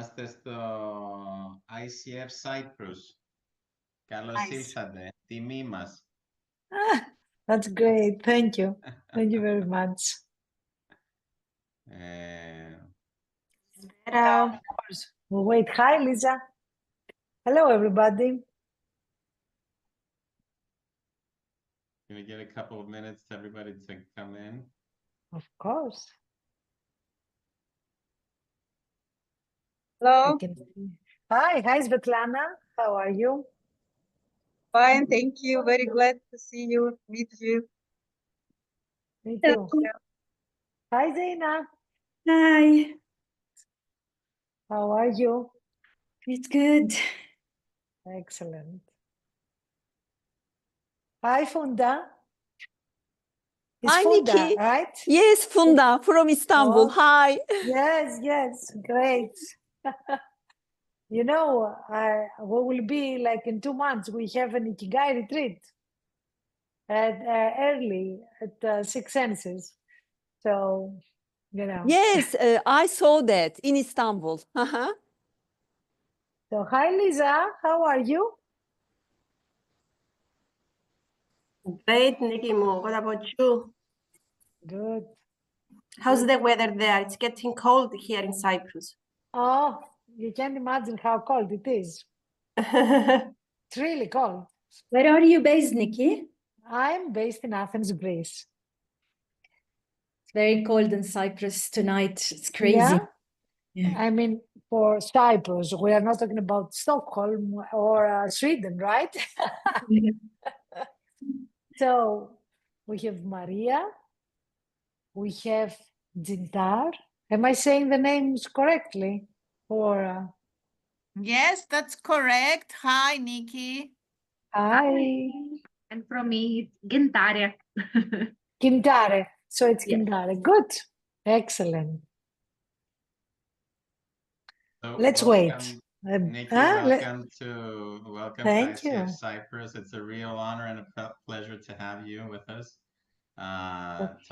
Είμαστε στο ICF Cyprus. Καλώς ήρθατε. Τιμή μας. That's great. Thank you. Thank you very much. Hello. Wait, hi, Lisa. Hello, everybody. Can we get a couple of minutes to everybody to come in? Of course. Hello. I can see. Hi, Svetlana. How are you? Fine, thank you. Very glad to see you, meet you. Me too. Hi, Zaina. Hi, How are you? it's good. Excellent. Hi, Funda. It's Hi, Funda, Niki. right? Yes, Funda from Istanbul. Oh. Hi. Yes, great. You know, we will be like in 2 months, we have an Ikigai retreat early at Six Senses. So, you know. Yes, I saw that in Istanbul. So, hi, Lisa. How are you? Great, Niki Mo. What about you? Good. How's the weather there? It's getting cold here in Cyprus. Oh, you can't imagine how cold it is. It's really cold. Where are you based, Niki? I'm based in Athens, Greece. It's very cold in Cyprus tonight. It's crazy. Yeah? I mean, for Cyprus, we are not talking about Stockholm or Sweden, right? So we have Maria, we have Jintar. Am I saying the names correctly? Or Yes, that's correct. Hi, Niki. hi, And from me, it's Gintare. Gintare. So it's Yes. Gintare. Good, excellent. So Let's welcome, wait. Niki, welcome to Thank ICF you. Cyprus. It's a real honor and a pleasure to have you with us.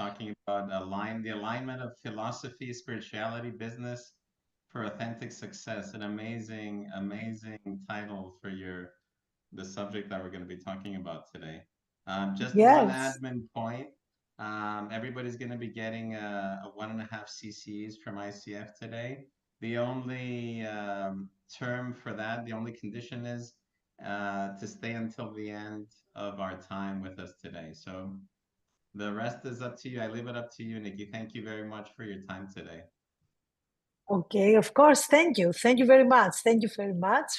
Talking about the alignment of philosophy, spirituality, business for authentic success. An amazing title for the subject that we're going to be talking about today. Just one admin point. Everybody's going to be getting a 1.5 cc's from ICF today. The only term for that, the only condition is to stay until the end of our time with us today. So the rest is up to you. I leave it up to you, Niki. Thank you very much for your time today. Okay, of course. Thank you. Thank you very much. Thank you very much.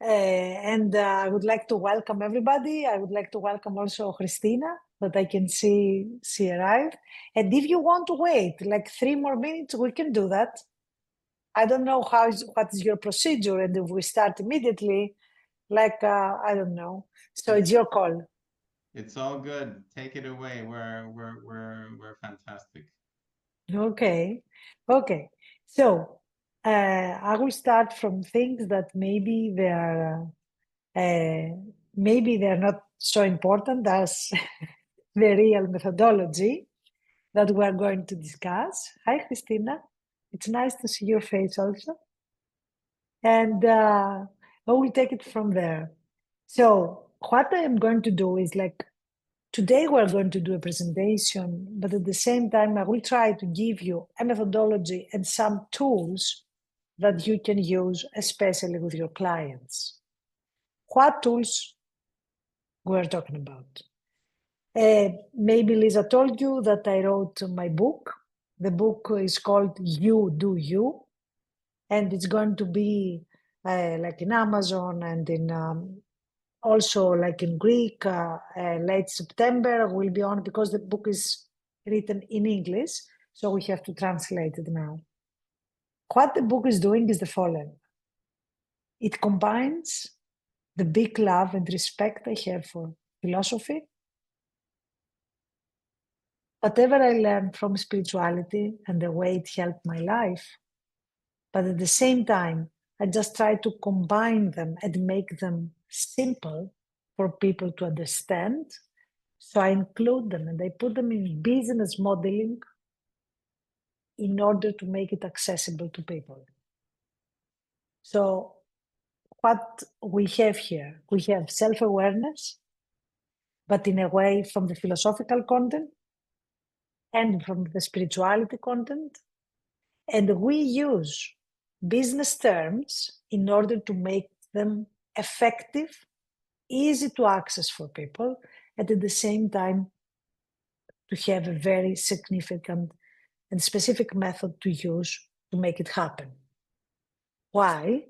And I would like to welcome everybody. I would like to welcome also Christina, that I can see she arrived. And if you want to wait like 3 more minutes, we can do that. I don't know what is your procedure, and if we start immediately, like I don't know. So it's your call. It's all good. Take it away. We're fantastic. Okay. So I will start from things that maybe they're not so important as the real methodology that we are going to discuss. Hi, Christina. It's nice to see your face also. And I will take it from there. So what I am going to do is like, today we're going to do a presentation, but at the same time, I will try to give you a methodology and some tools that you can use, especially with your clients. What tools we're talking about? Maybe Lisa told you that I wrote my book. The book is called YouDoYou, and it's going to be like in Amazon and in also like in Greek, late September will be on, because the book is written in English, so we have to translate it now. What the book is doing is the following. It combines the big love and respect I have for philosophy, whatever I learned from spirituality and the way it helped my life, but at the same time, I just try to combine them and make them simple for people to understand. So I include them and I put them in business modeling in order to make it accessible to people. So what we have here, we have self-awareness, but in a way from the philosophical content and from the spirituality content. And we use business terms in order to make them effective, easy to access for people, and at the same time to have a very significant and specific method to use to make it happen. Why?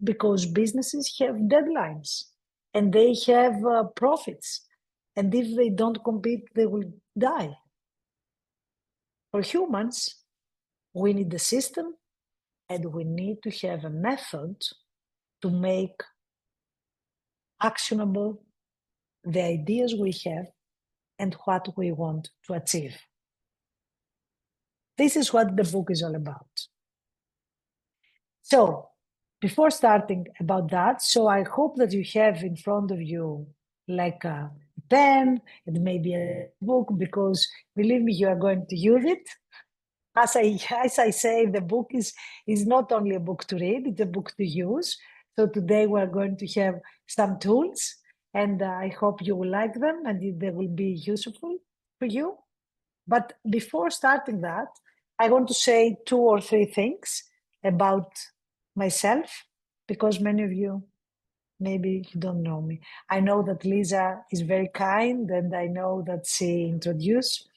Because businesses have deadlines and they have profits. And if they don't compete, they will die. For humans, we need the system and we need to have a method to make actionable the ideas we have and what we want to achieve. This is what the book is all about. So before starting about that, so I hope that you have in front of you like a pen and maybe a book, because believe me, you are going to use it. As I say, the book is not only a book to read, it's a book to use. So today we're going to have some tools, and I hope you will like them and they will be useful for you. But before starting that, I want to say 2 or 3 things about myself, because many of you maybe you don't know me. I know that Lisa is very kind, and I know that she introduced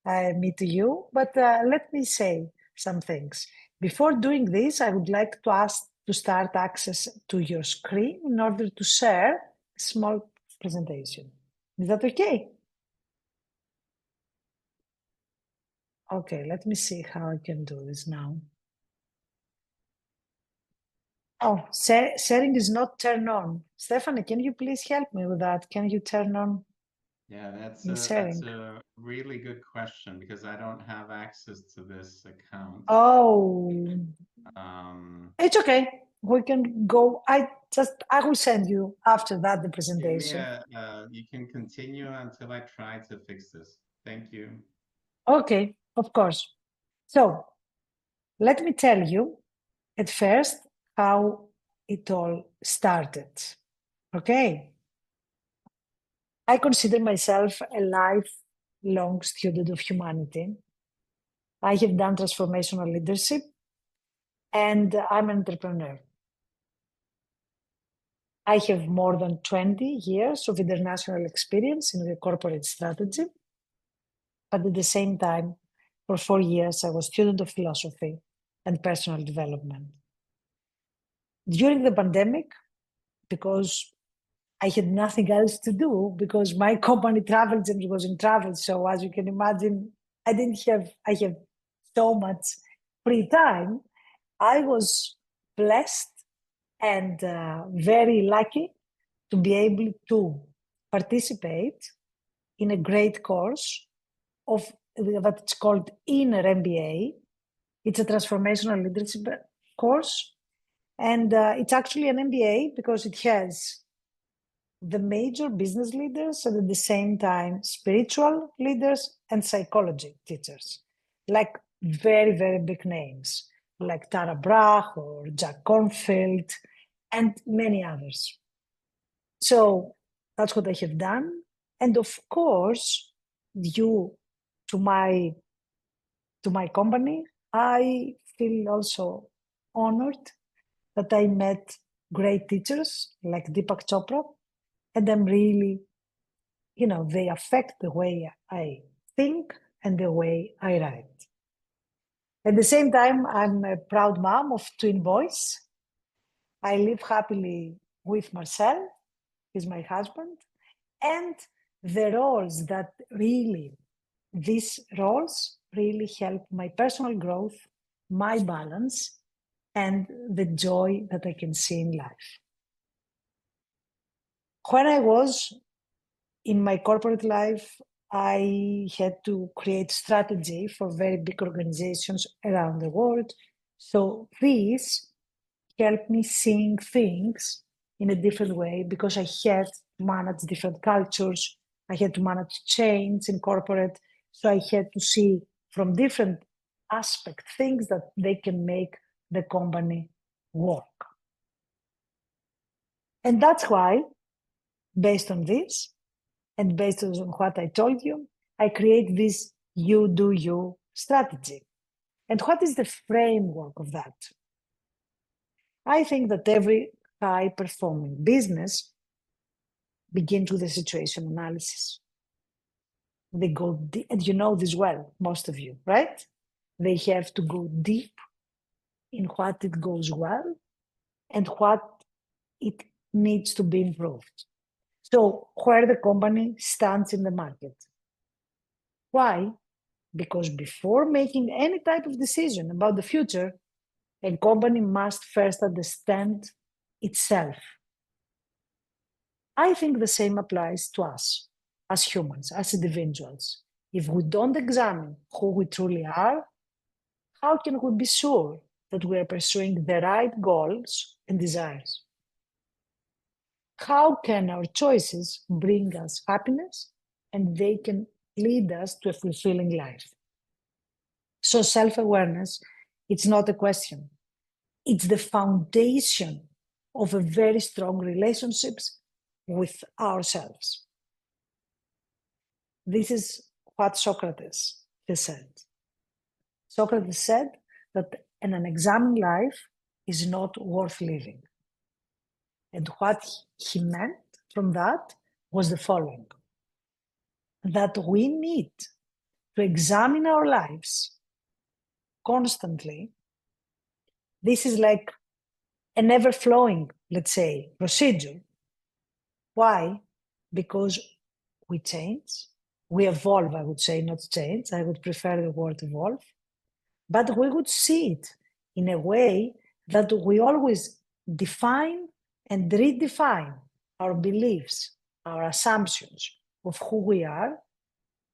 me to you, but let me say some things. Before doing this, I would like to ask to start access to your screen in order to share a small presentation. Is that okay? Okay, let me see how I can do this now. Oh, sharing is not turned on. Stephanie, can you please help me with that? Can you turn on? Yeah, that's sharing? a really good question, because I don't have access to this account. Oh, Um, it's okay. We can go. I will send you after that the give me presentation. you can continue until I try to fix this. Thank you. Okay, of course. So let me tell you at first how it all started. Okay. I consider myself a lifelong student of humanity. I have done transformational leadership and I'm an entrepreneur. I have more than 20 years of international experience in the corporate strategy. But at the same time, for 4 years, I was student of philosophy and personal development. During the pandemic, because I had nothing else to do, because my company Travel Gems was in travel. So as you can imagine, I have so much free time. I was blessed and very lucky to be able to participate in a great course of what it's called Inner MBA. It's a transformational leadership course. And it's actually an MBA because it has the major business leaders and at the same time spiritual leaders and psychology teachers, like very, very big names like Tara Brach or Jack Kornfield and many others. So that's what I have done. And of course, due to my company, I feel also honored that I met great teachers like Deepak Chopra, and I'm really, they affect the way I think and the way I write. At the same time, I'm a proud mom of twin boys. I live happily with Marcel, he's my husband, and these roles really help my personal growth, my balance, and the joy that I can see in life. When I was in my corporate life, I had to create strategy for very big organizations around the world. So this helped me seeing things in a different way, because I had to manage different cultures. I had to manage change in corporate. So I had to see from different aspects things that they can make the company work. And that's why, based on this, and based on what I told you, I create this YouDoYou strategy. And what is the framework of that? I think that every high-performing business begins with a situation analysis. They go deep, and you know this well, most of you, right? They have to go deep in what it goes well and what it needs to be improved. So where the company stands in the market. Why? Because before making any type of decision about the future, a company must first understand itself. I think the same applies to us as humans, as individuals. If we don't examine who we truly are, how can we be sure that we are pursuing the right goals and desires? How can our choices bring us happiness and they can lead us to a fulfilling life? So self-awareness, it's not a question. It's the foundation of a very strong relationships with ourselves. This is what Socrates has said. Socrates said that an unexamined life is not worth living. And what he meant from that was the following: that we need to examine our lives constantly. This is like an ever-flowing, let's say, procedure. Why? Because we change, we evolve, I would say, not change. I would prefer the word evolve. But we would see it in a way that we always define and redefine our beliefs, our assumptions of who we are,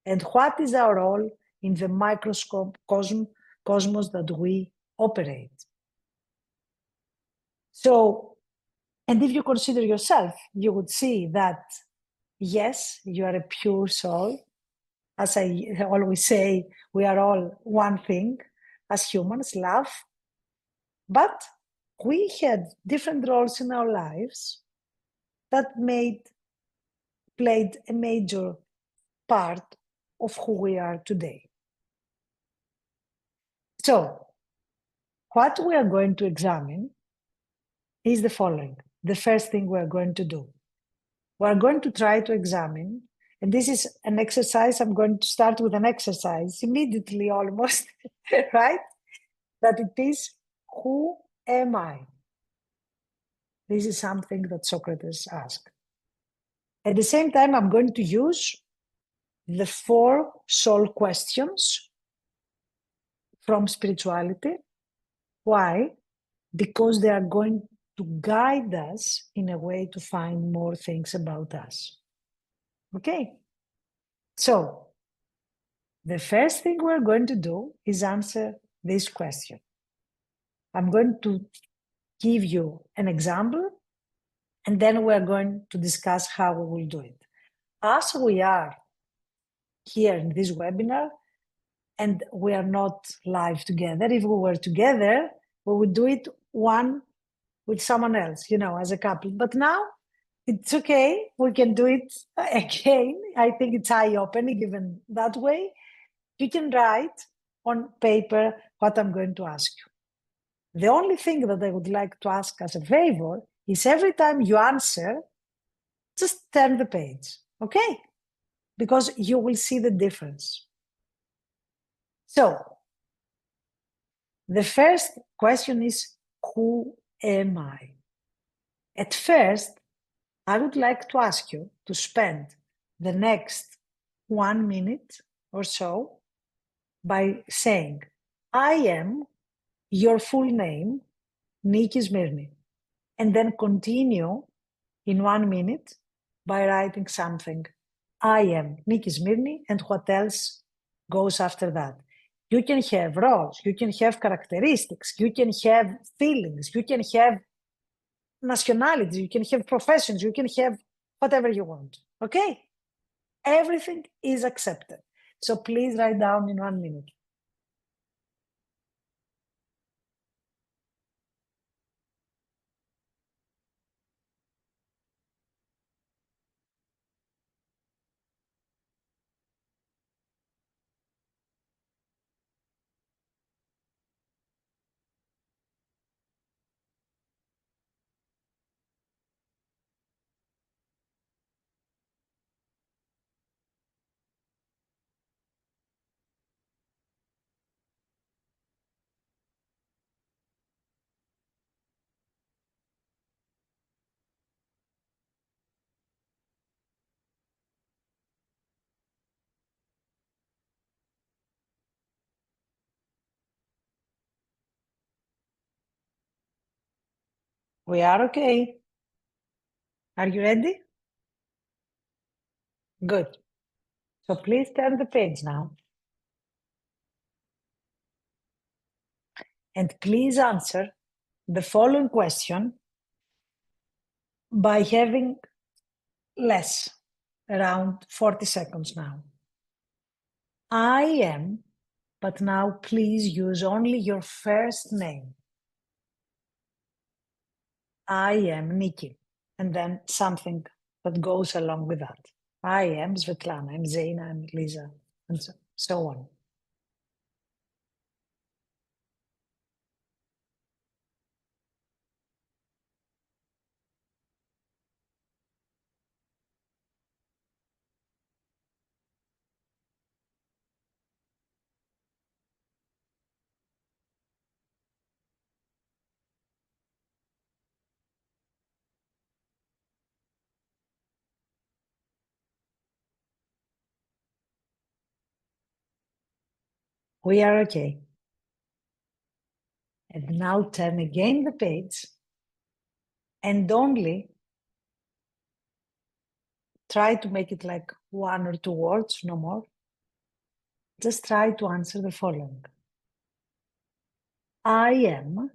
and what is our role in the microscope cosmos that we operate. So, and if you consider yourself, you would see that, yes, you are a pure soul. As I always say, we are all one thing as humans, love. But we had different roles in our lives that played a major part of who we are today. So, what we are going to examine is the following. The first thing we are going to do. We are going to try to examine, and this is an exercise. I'm going to start with an exercise immediately almost, right? That it is, who am I? This is something that Socrates asked. At the same time, I'm going to use the 4 soul questions from spirituality. Why? Because they are going to guide us in a way to find more things about us. Okay? So, the first thing we're going to do is answer this question. I'm going to give you an example, and then we're going to discuss how we will do it. As we are here in this webinar, and we are not live together, if we were together, we would do it one with someone else, as a couple. But now, it's okay, we can do it again. I think it's eye-opening even that way. You can write on paper what I'm going to ask you. The only thing that I would like to ask as a favor is every time you answer, just turn the page, okay? Because you will see the difference. So, the first question is, who am I? At first, I would like to ask you to spend the next 1 minute or so by saying, I am your full name, Niki Smirni, and then continue in 1 minute by writing something. I am Niki Smirni, and what else goes after that. You can have roles, you can have characteristics, you can have feelings, you can have nationalities, you can have professions, you can have whatever you want, okay? Everything is accepted. So please write down in 1 minute. We are okay. Are you ready? Good. So please turn the page now. And please answer the following question by having less, around 40 seconds now. I am, but now please use only your first name. I am Niki, and then something that goes along with that. I am Svetlana, I'm Zaina, I'm Lisa, and so on. We are okay. And now turn again the page and only try to make it like 1 or 2 words, no more. Just try to answer the following. I am,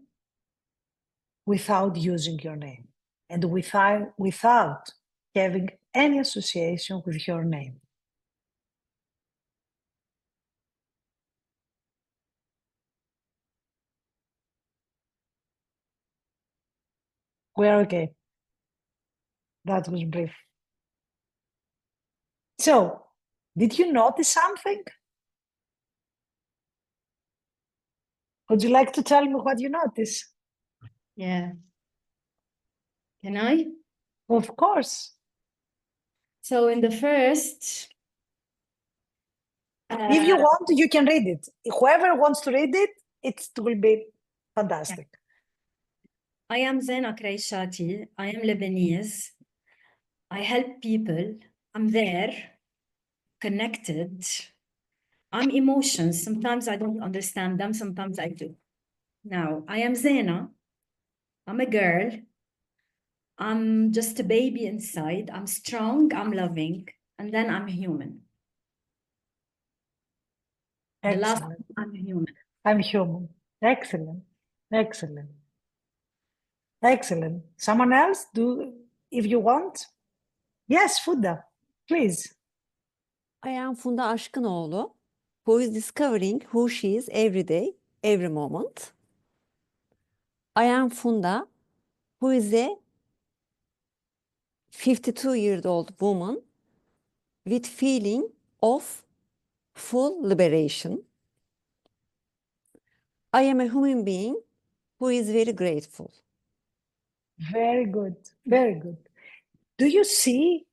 without using your name and without having any association with your name. We are okay. That was brief. So, did you notice something? Would you like to tell me what you noticed? Yeah. Can I? Of course. So in the first, If you want, you can read it. Whoever wants to read it, it will be fantastic. I am Zena Kreishati. I am Lebanese. I help people. I'm there, connected. I'm emotions. Sometimes I don't understand them. Sometimes I do. Now, I am Zena. I'm a girl. I'm just a baby inside. I'm strong. I'm loving. And then I'm human. The last, Excellent. I'm human. I'm human. Excellent. Excellent. Excellent. Someone else, if you want? Yes, Fuda, please. I am Funda Aşkınoğlu, who is discovering who she is every day, every moment. I am Funda, who is a 52-year-old woman with feeling of full liberation. I am a human being who is very grateful. Very good. Very good. Do you see,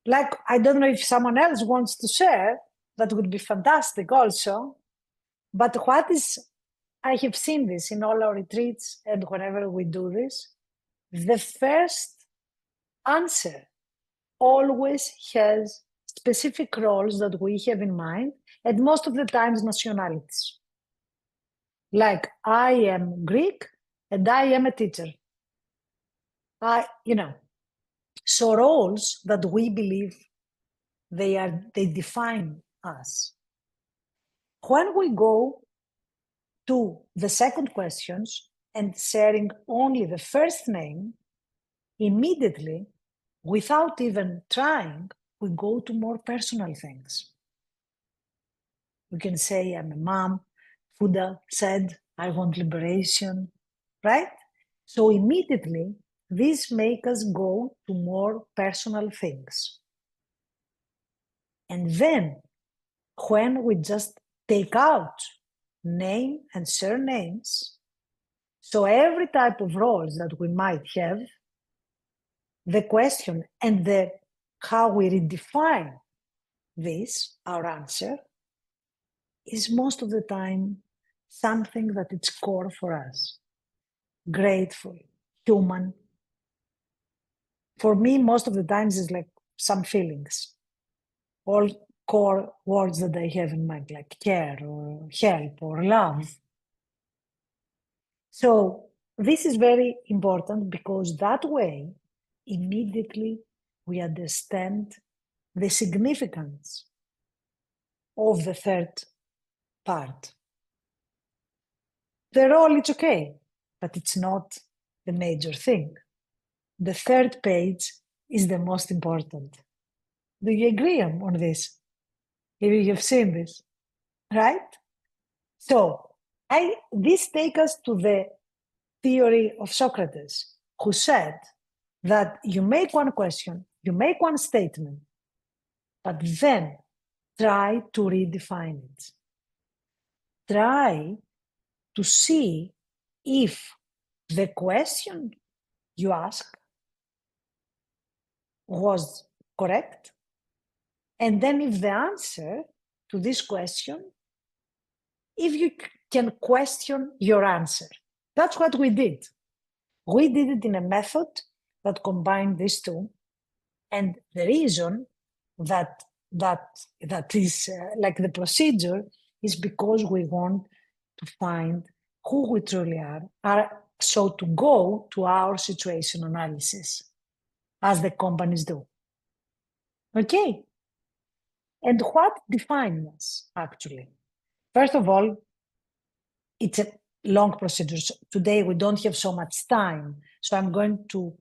like, I don't know if someone else wants to share, that would be fantastic also. But what is, I have seen this in all our retreats and whenever we do this, the first answer always has specific roles that we have in mind, and most of the times nationalities. Like, I am Greek and I am a teacher. So roles that we believe they define us. When we go to the second questions and sharing only the first name, immediately, without even trying, we go to more personal things. We can say, I'm a mom. Buddha said, I want liberation, right? So immediately, this makes us go to more personal things. And then, when we just take out name and surnames, so every type of roles that we might have, the question and how we redefine this, our answer, is most of the time something that it's core for us. Grateful, human. For me, most of the times is like some feelings. All core words that I have in mind, like care or help or love. So this is very important because that way, immediately we understand the significance of the third part. The role, it's okay, but it's not the major thing. The third page is the most important. Do you agree on this? If you've seen this, right? So this takes us to the theory of Socrates, who said that you make one question, you make one statement, but then try to redefine it. Try to see if the question you ask was correct, and then if the answer to this question, if you can question your answer. That's what we did. We did it in a method that combined these two, and the reason that is like the procedure is because we want to find who we truly are, so to go to our situation analysis, as the companies do. Okay? And what defines us, actually? First of all, it's a long procedure. So today we don't have so much time, so I'm going to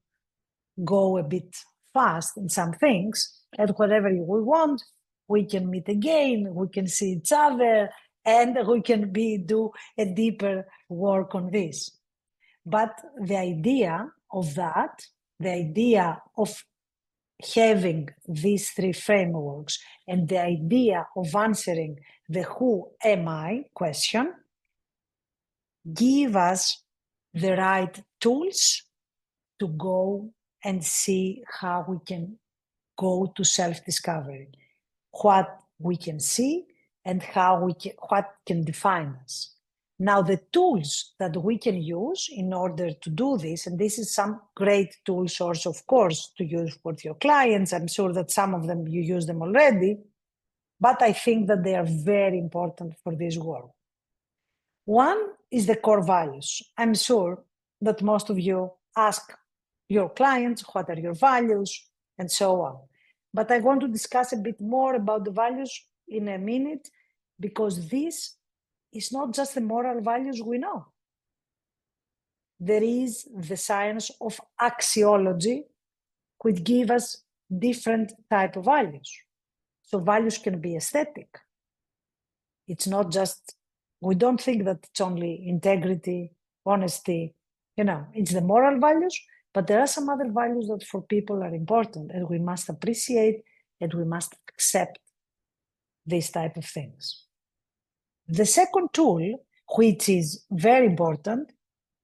go a bit fast in some things, and whatever we want, we can meet again, we can see each other, and we can do a deeper work on this. But the idea of that, the idea of having these three frameworks, and the idea of answering the who am I question, give us the right tools to go and see how we can go to self-discovery, what we can see and what can define us. Now, the tools that we can use in order to do this, and this is some great tool source, of course, to use with your clients. I'm sure that some of them, you use them already, but I think that they are very important for this work. One is the core values. I'm sure that most of you ask your clients, what are your values, and so on. But I want to discuss a bit more about the values in a minute, because this is not just the moral values we know. There is the science of axiology, which gives us different type of values. So values can be aesthetic. It's not just, we don't think that it's only integrity, honesty, it's the moral values, but there are some other values that for people are important, and we must appreciate and we must accept these type of things. The second tool, which is very important,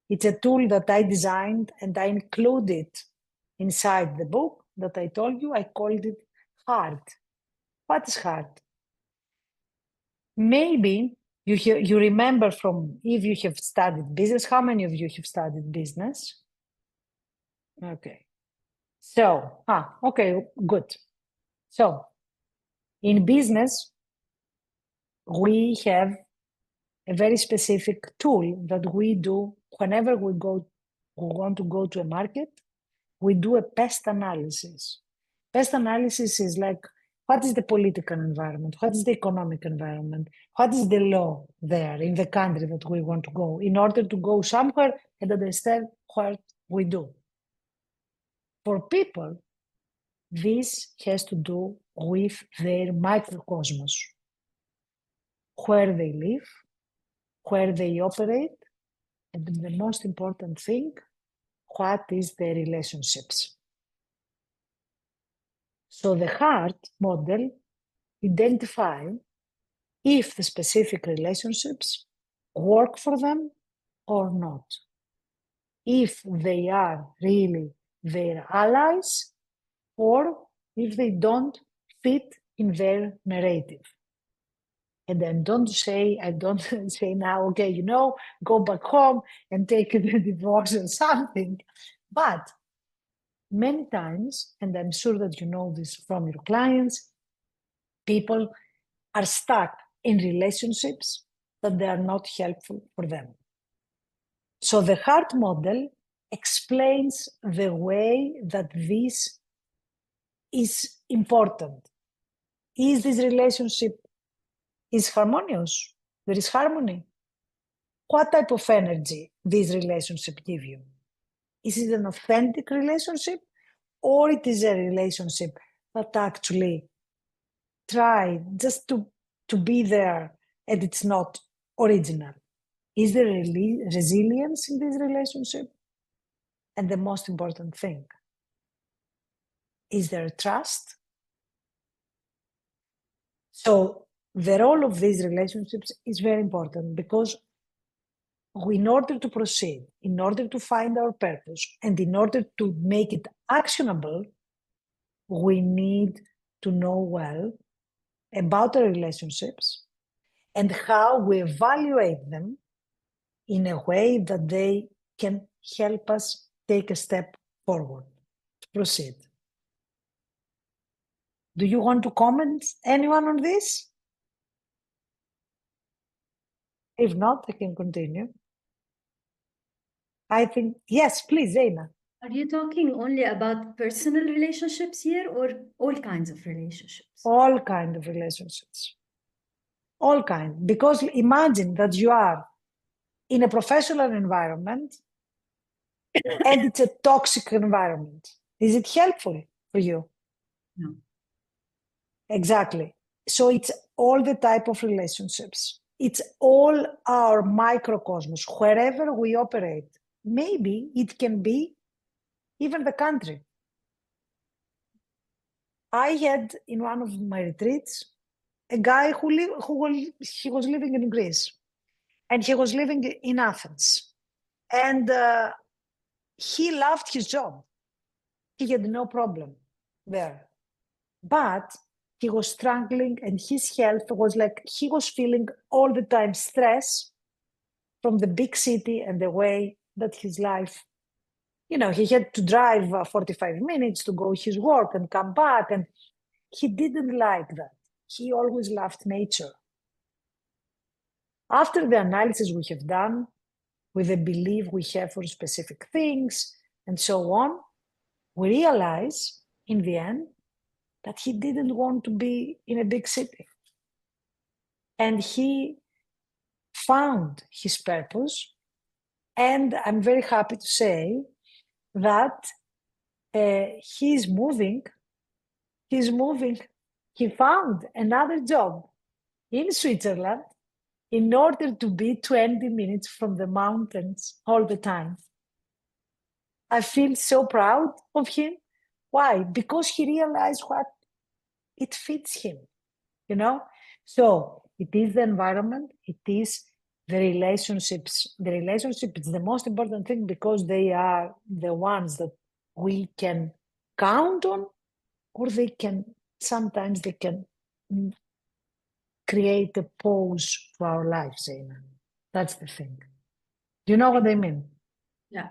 it's a tool that I designed and I included inside the book that I told you. I called it HEART. What is HEART? Maybe you remember from, if you have studied business, how many of you have studied business? Okay. So, okay, good. So, in business, we have a very specific tool that we do whenever we want to go to a market. We do a pest analysis. Pest analysis is like, what is the political environment? What is the economic environment? What is the law there in the country that we want to go, in order to go somewhere and understand what we do? For people, this has to do with their microcosmos, where they live, where they operate, and the most important thing, what is their relationships. So the HEART model identifies if the specific relationships work for them or not, if they are really their allies, or if they don't fit in their narrative. And then I don't say now, okay, go back home and take a divorce or something. But many times, and I'm sure that you know this from your clients, people are stuck in relationships that they are not helpful for them. So the heart model explains the way that this is important. Is this relationship is harmonious? There is harmony. What type of energy this relationship give you? Is it an authentic relationship, or it is a relationship that actually try just to be there and it's not original? Is there resilience in this relationship? And the most important thing, is there trust? So the role of these relationships is very important, because in order to proceed, in order to find our purpose, and in order to make it actionable, we need to know well about our relationships and how we evaluate them in a way that they can help us take a step forward to proceed. Do you want to comment, anyone, on this? If not, I can continue. I think, yes, please, Zaina. Are you talking only about personal relationships here, or all kinds of relationships? All kinds of relationships. All kinds. Because imagine that you are in a professional environment and it's a toxic environment. Is it helpful for you? No. Exactly. So it's all the type of relationships. It's all our microcosmos, wherever we operate. Maybe it can be even the country. I had in one of my retreats a guy he was living in Greece, and he was living in Athens, and he loved his job. He had no problem there, but he was struggling, and his health was like, he was feeling all the time stress from the big city and the way that his life, he had to drive 45 minutes to go his work and come back, and he didn't like that. He always loved nature. After the analysis we have done, with the belief we have for specific things and so on, we realize in the end that he didn't want to be in a big city. And he found his purpose. And I'm very happy to say that he's moving. He found another job in Switzerland in order to be 20 minutes from the mountains all the time. I feel so proud of him. Why? Because he realized what it fits him, So it is the environment, it is the relationships. The relationship is the most important thing, because they are the ones that we can count on, or sometimes they can create a pause to our lives. That's the thing. Do you know what I mean? Yeah.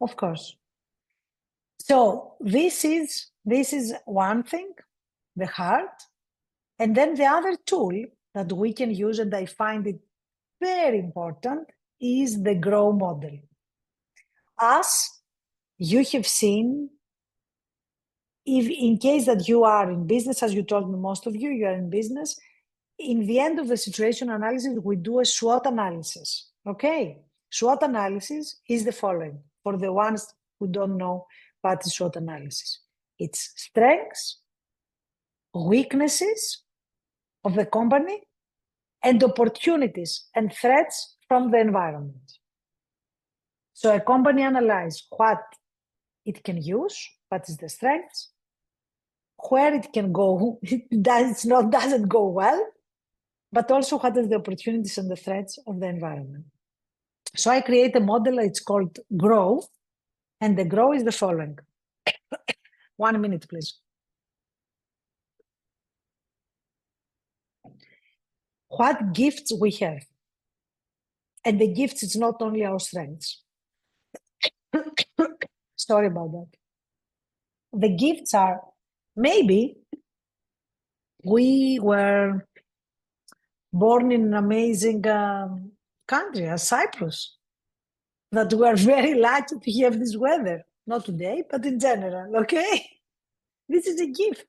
Of course. So this is one thing, the heart. And then the other tool that we can use, and I find it very important, is the grow model. As you have seen, if in case that you are in business, as you told me, most of you are in business, in the end of the situation analysis, we do a SWOT analysis. Okay? SWOT analysis is the following, for the ones who don't know what is SWOT analysis. It's strengths, weaknesses of the company, and opportunities and threats from the environment. So a company analyzes what it can use, what is the strengths, where it can go, it doesn't go well, but also what are the opportunities and the threats of the environment. So I create a model, it's called GROW, and the GROW is the following. 1 minute, please. What gifts we have. And the gifts, it's not only our strengths. Sorry about that. The gifts are, maybe we were born in an amazing country as Cyprus, that we are very lucky to have this weather. Not today, but in general, okay? This is a gift.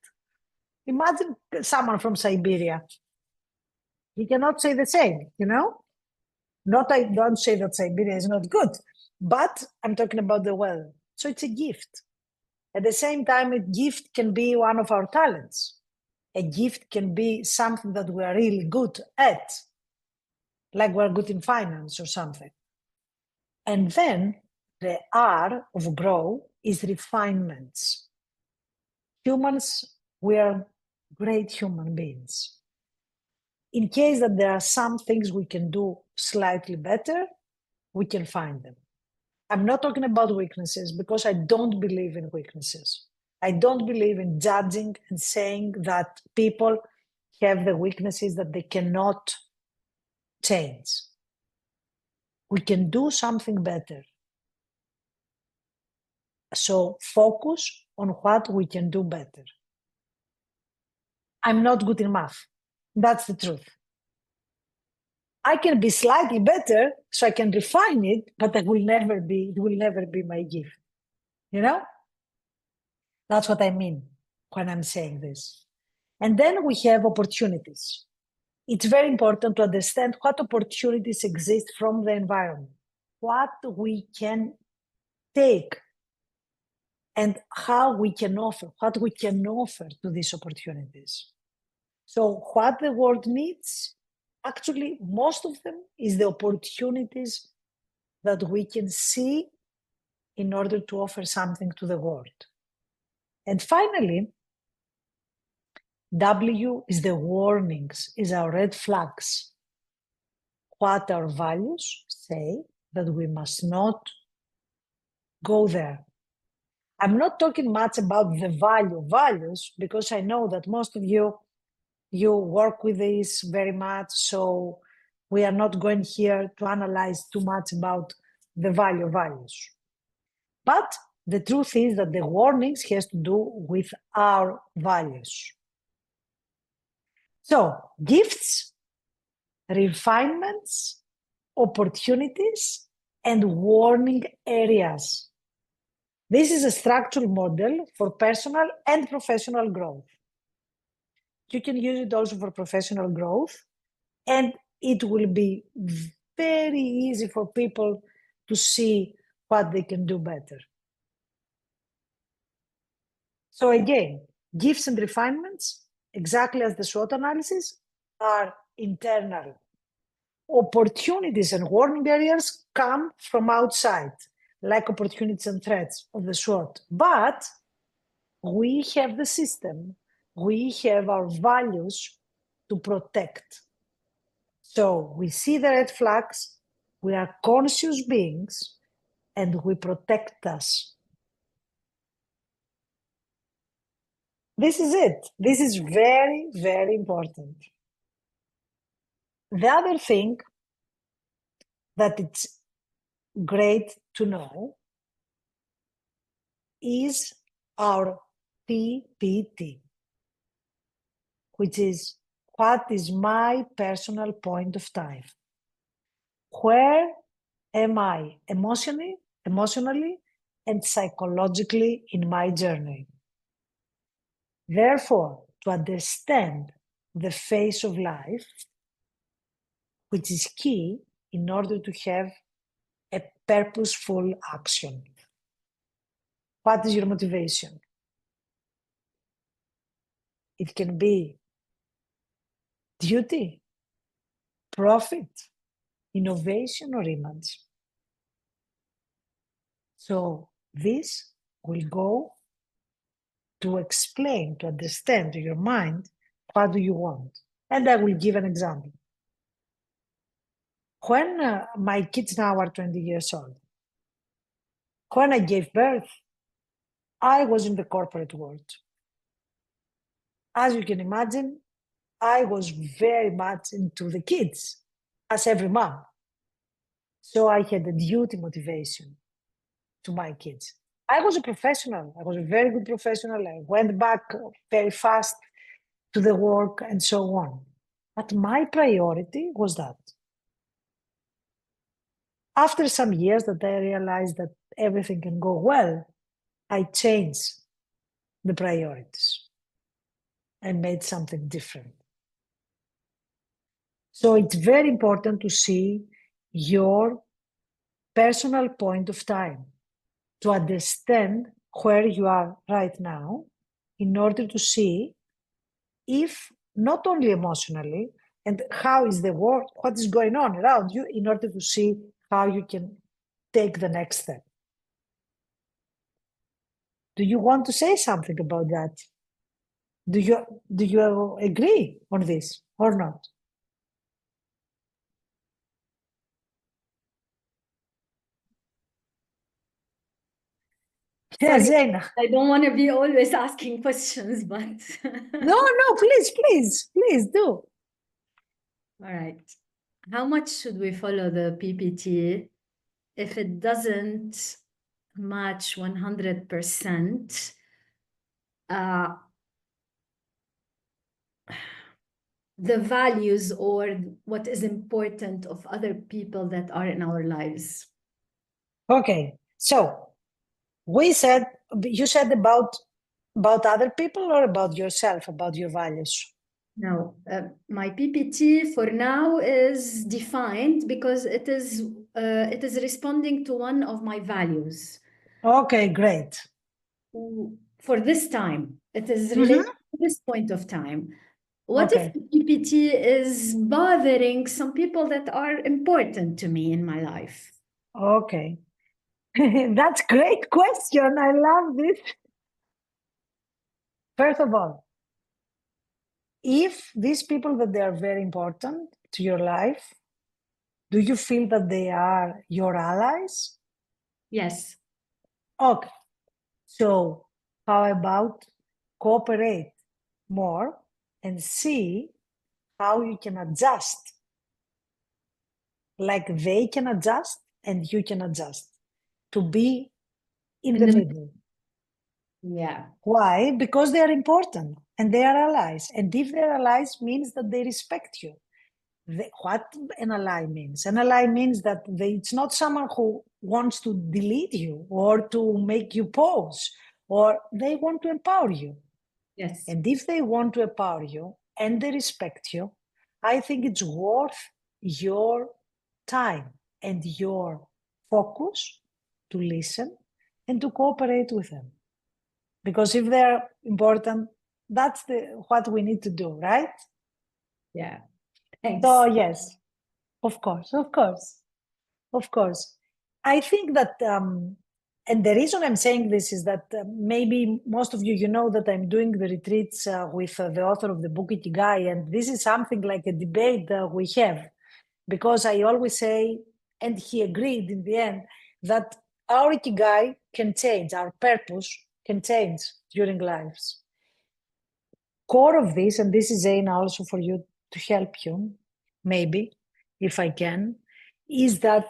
Imagine someone from Siberia. He cannot say the same, you know? Not I don't say that Siberia is not good, but I'm talking about the weather. So it's a gift. At the same time, a gift can be one of our talents. A gift can be something that we are really good at, like we're good in finance or something. And then the R of grow is refinements. Humans, we are great human beings. In case that there are some things we can do slightly better, we can find them. I'm not talking about weaknesses because I don't believe in weaknesses. I don't believe in judging and saying that people have the weaknesses that they cannot change. We can do something better. So focus on what we can do better. I'm not good in math. That's the truth. I can be slightly better, so I can refine it, but it will never be my gift. You know? That's what I mean when I'm saying this. And then we have opportunities. It's very important to understand what opportunities exist from the environment, what we can take, and how we can offer, what we can offer to these opportunities. So what the world needs, actually, most of them is the opportunities that we can see in order to offer something to the world. And finally, W is the warnings, is our red flags. What our values say that we must not go there. I'm not talking much about the values, because I know that most of you work with this very much, so we are not going here to analyze too much about the values. But the truth is that the warnings has to do with our values. So gifts, refinements, opportunities, and warning areas. This is a structural model for personal and professional growth. You can use it also for professional growth, and it will be very easy for people to see what they can do better. So again, gifts and refinements, exactly as the SWOT analysis, are internal. Opportunities and warning areas come from outside, like opportunities and threats of the SWOT. But we have the system, we have our values to protect. So we see the red flags, we are conscious beings, and we protect us. This is it. This is very, very important. The other thing that it's great to know is our PPT, which is what is my personal point of time. Where am I emotionally and psychologically in my journey? Therefore, to understand the phase of life, which is key in order to have a purposeful action. What is your motivation? It can be duty, profit, innovation, or image. So this will go to explain, to understand to your mind, what do you want? And I will give an example. When my kids now are 20 years old, when I gave birth, I was in the corporate world. As you can imagine, I was very much into the kids, as every mom. So I had a duty motivation to my kids. I was a professional. I was a very good professional. I went back very fast to the work and so on. But my priority was that. after some years that I realized that everything can go well, I changed the priorities. I made something different. So it's very important to see your personal point of time, to understand where you are right now, in order to see if not only emotionally, and how is the world, what is going on around you, in order to see how you can take the next step. Do you want to say something about that? Do you agree on this or not? Yeah, Sorry, Zena. I don't want to be always asking questions, but No, please do. all right. How much should we follow the PPT if it doesn't match 100%? The values or what is important of other people that are in our lives. Okay, so you said about other people or about yourself, about your values? No, my PPT for now is defined because it is responding to one of my values. Okay, great. For this time, it is related to this point of time. What if Okay. the PPT is bothering some people that are important to me in my life? Okay. That's great question. I love this. First of all, if these people that they are very important to your life, do you feel that they are your allies? Yes. Okay. So how about cooperate more and see how you can adjust? Like they can adjust and you can adjust to be in the middle. Yeah. Why? Because they are important and they are allies. And if they're allies, means that they respect you. What an ally means? An ally means that it's not someone who wants to delete you or to make you pause, or they want to empower you. Yes. And if they want to empower you and they respect you, I think it's worth your time and your focus to listen and to cooperate with them. Because if they're important, that's what we need to do, right? Yeah. Thanks. So yes, of course. I think that, and the reason I'm saying this is that maybe most of you know that I'm doing the retreats with the author of the book Ikigai, and this is something like a debate we have, because I always say, and he agreed in the end, that our Ikigai can change, our purpose can change during lives. Core of this, and this is Zaina also for you to help you, maybe, if I can, is that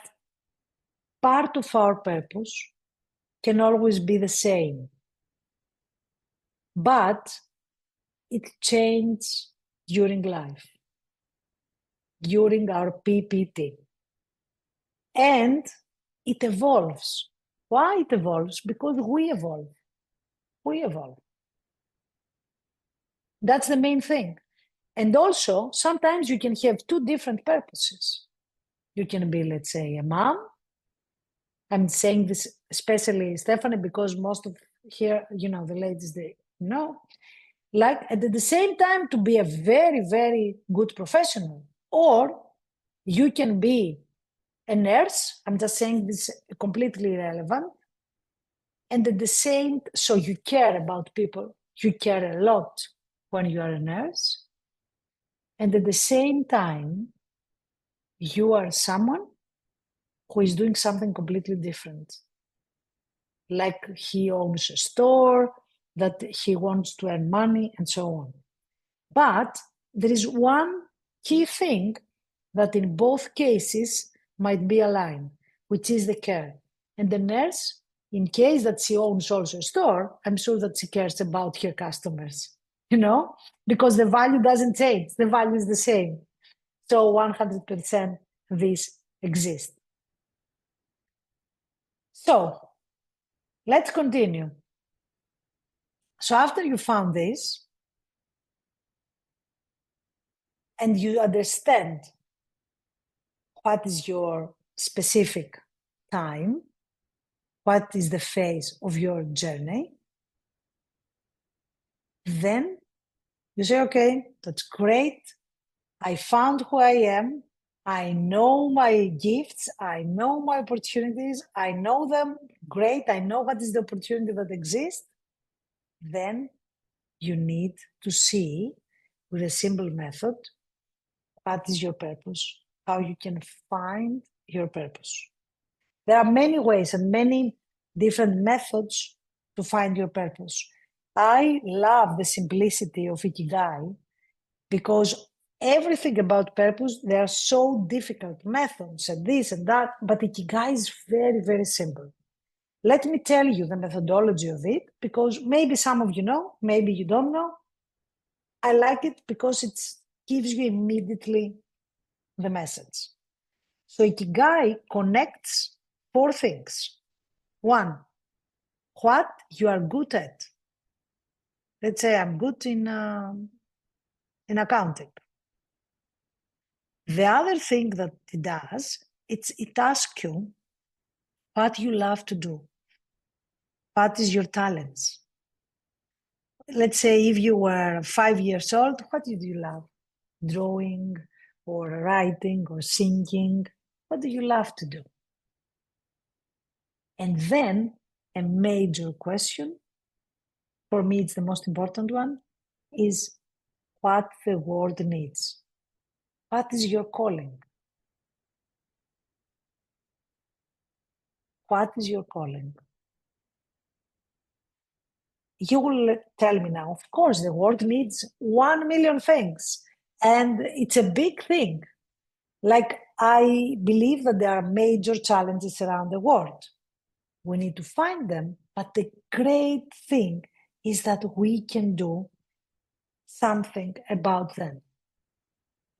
part of our purpose can always be the same, but it changes during life, during our PPT, and it evolves. Why it evolves? Because we evolve. That's the main thing. And also, sometimes you can have two different purposes. You can be, let's say, a mom. I'm saying this especially, Stephanie, because most of here, the ladies, they know. Like at the same time to be a very, very good professional. Or you can be a nurse. I'm just saying this completely irrelevant. And at the same, so you care about people. You care a lot when you are a nurse. And at the same time, you are someone who is doing something completely different. Like he owns a store, that he wants to earn money, and so on. But there is one key thing that in both cases might be aligned, which is the care. And the nurse, in case that she owns also a store, I'm sure that she cares about her customers, because the value doesn't change, the value is the same. So 100% this exists. So let's continue. So after you found this, and you understand what is your specific time, what is the phase of your journey, then you say, okay, that's great. I found who I am. I know my gifts. I know my opportunities. I know them. Great. I know what is the opportunity that exists. Then you need to see with a simple method what is your purpose, how you can find your purpose. There are many ways and many different methods to find your purpose. I love the simplicity of Ikigai because everything about purpose, there are so difficult methods and this and that, but Ikigai is very, very simple. Let me tell you the methodology of it because maybe some of you know, maybe you don't know. I like it because it gives you immediately the message. So Ikigai connects 4 things. 1, what you are good at. Let's say I'm good in accounting. The other thing that it does, it asks you what you love to do. What is your talents? Let's say if you were 5 years old, what did you love? Drawing or writing or singing? What do you love to do? And then a major question, for me it's the most important one, is what the world needs. What is your calling? What is your calling? You will tell me now, of course, the world needs 1 million things. And it's a big thing. Like, I believe that there are major challenges around the world. We need to find them. But the great thing is that we can do something about them,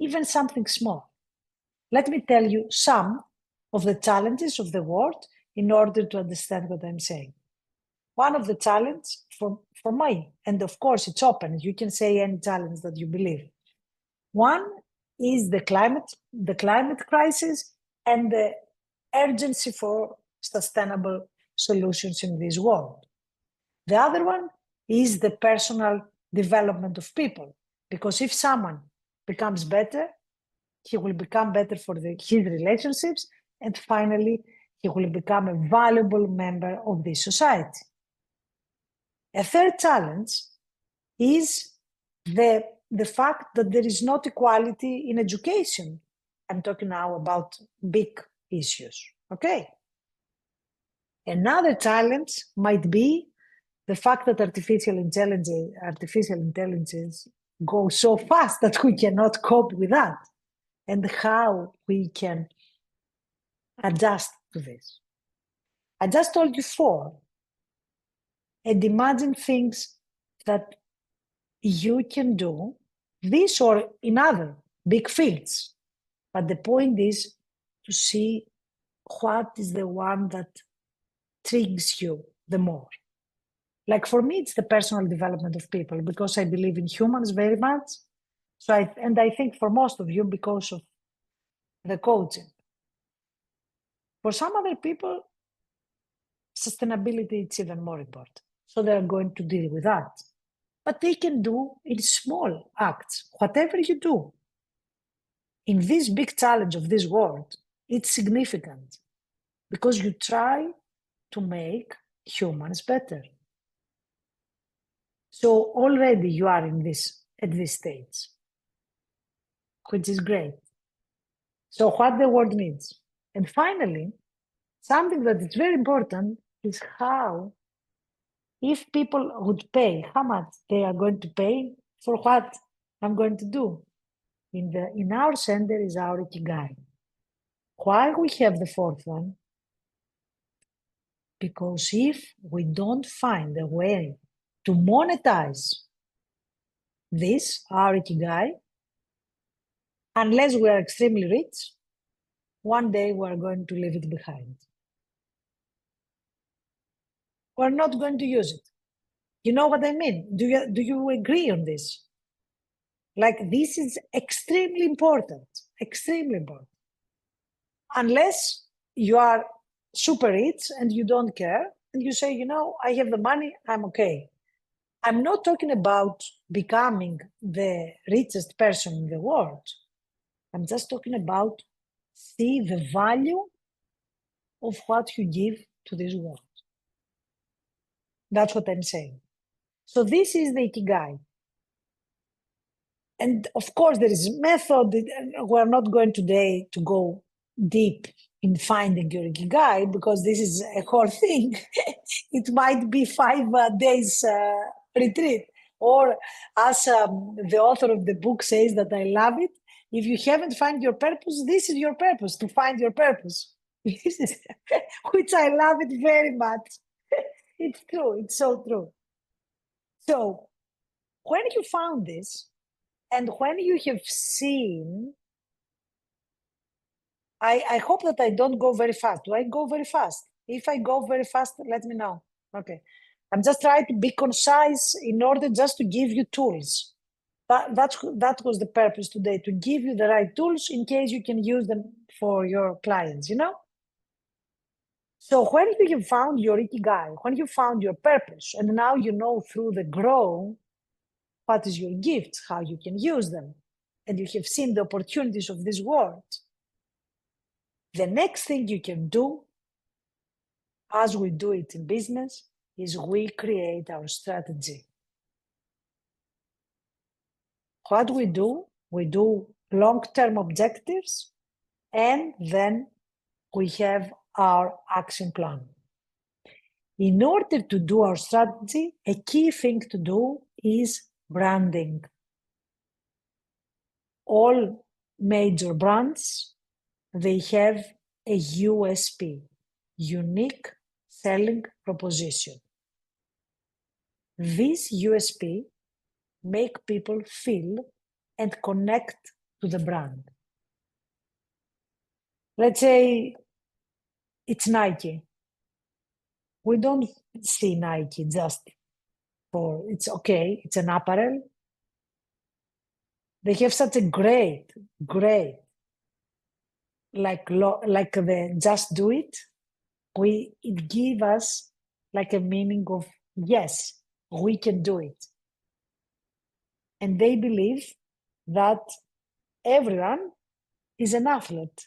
even something small. Let me tell you some of the challenges of the world in order to understand what I'm saying. One of the challenges for me, and of course it's open, you can say any challenge that you believe. One is the climate crisis and the urgency for sustainable solutions in this world. The other one is the personal development of people, because if someone becomes better, he will become better for his relationships, and finally, he will become a valuable member of this society. A third challenge is the fact that there is not equality in education. I'm talking now about big issues, okay? Another challenge might be the fact that artificial intelligence goes so fast that we cannot cope with that, and how we can adjust to this. I just told you 4, and imagine things that you can do, this or in other big fields. But the point is to see what is the one that triggers you the more. Like for me, it's the personal development of people, because I believe in humans very much. So I think for most of you, because of the coaching. For some other people, sustainability is even more important. So they're going to deal with that. But they can do in small acts, whatever you do. In this big challenge of this world, it's significant because you try to make humans better. So already you are at this stage, which is great. So what the world needs. And finally, something that is very important is how, if people would pay, how much they are going to pay for what I'm going to do. In our center is our Ikigai. Why we have the 4th one? Because if we don't find a way to monetize this, our Ikigai, unless we are extremely rich, one day we are going to leave it behind. we're not going to use it. You know what I mean? Do you agree on this? Like, this is extremely important, extremely important. Unless you are super rich and you don't care, and you say, you know, I have the money, I'm okay. I'm not talking about becoming the richest person in the world. I'm just talking about see the value of what you give to this world. That's what I'm saying. So this is the Ikigai. And of course, there is method. We're not going today to go deep in finding your Ikigai because this is a whole thing. It might be 5 days retreat. Or as the author of the book says that I love it, if you haven't found your purpose, this is your purpose, to find your purpose. This is, which I love it very much. It's true. It's so true. So when you found this, and when you have seen, I hope that I don't go very fast. Do I go very fast? If I go very fast, let me know. Okay. I'm just trying to be concise in order just to give you tools. That was the purpose today, to give you the right tools in case you can use them for your clients, you know? So when you have found your Ikigai, when you found your purpose, and now you know through the grow what is your gift, how you can use them, and you have seen the opportunities of this world, the next thing you can do, as we do it in business, is we create our strategy. What we do long-term objectives, and then we have our action plan. In order to do our strategy, a key thing to do is branding. All major brands, they have a USP, unique selling proposition. This USP make people feel and connect to the brand. Let's say it's Nike. We don't see Nike just for, it's okay, it's an apparel. They have such a great, like the just do it. It give us like a meaning of, yes, we can do it. And they believe that everyone is an athlete.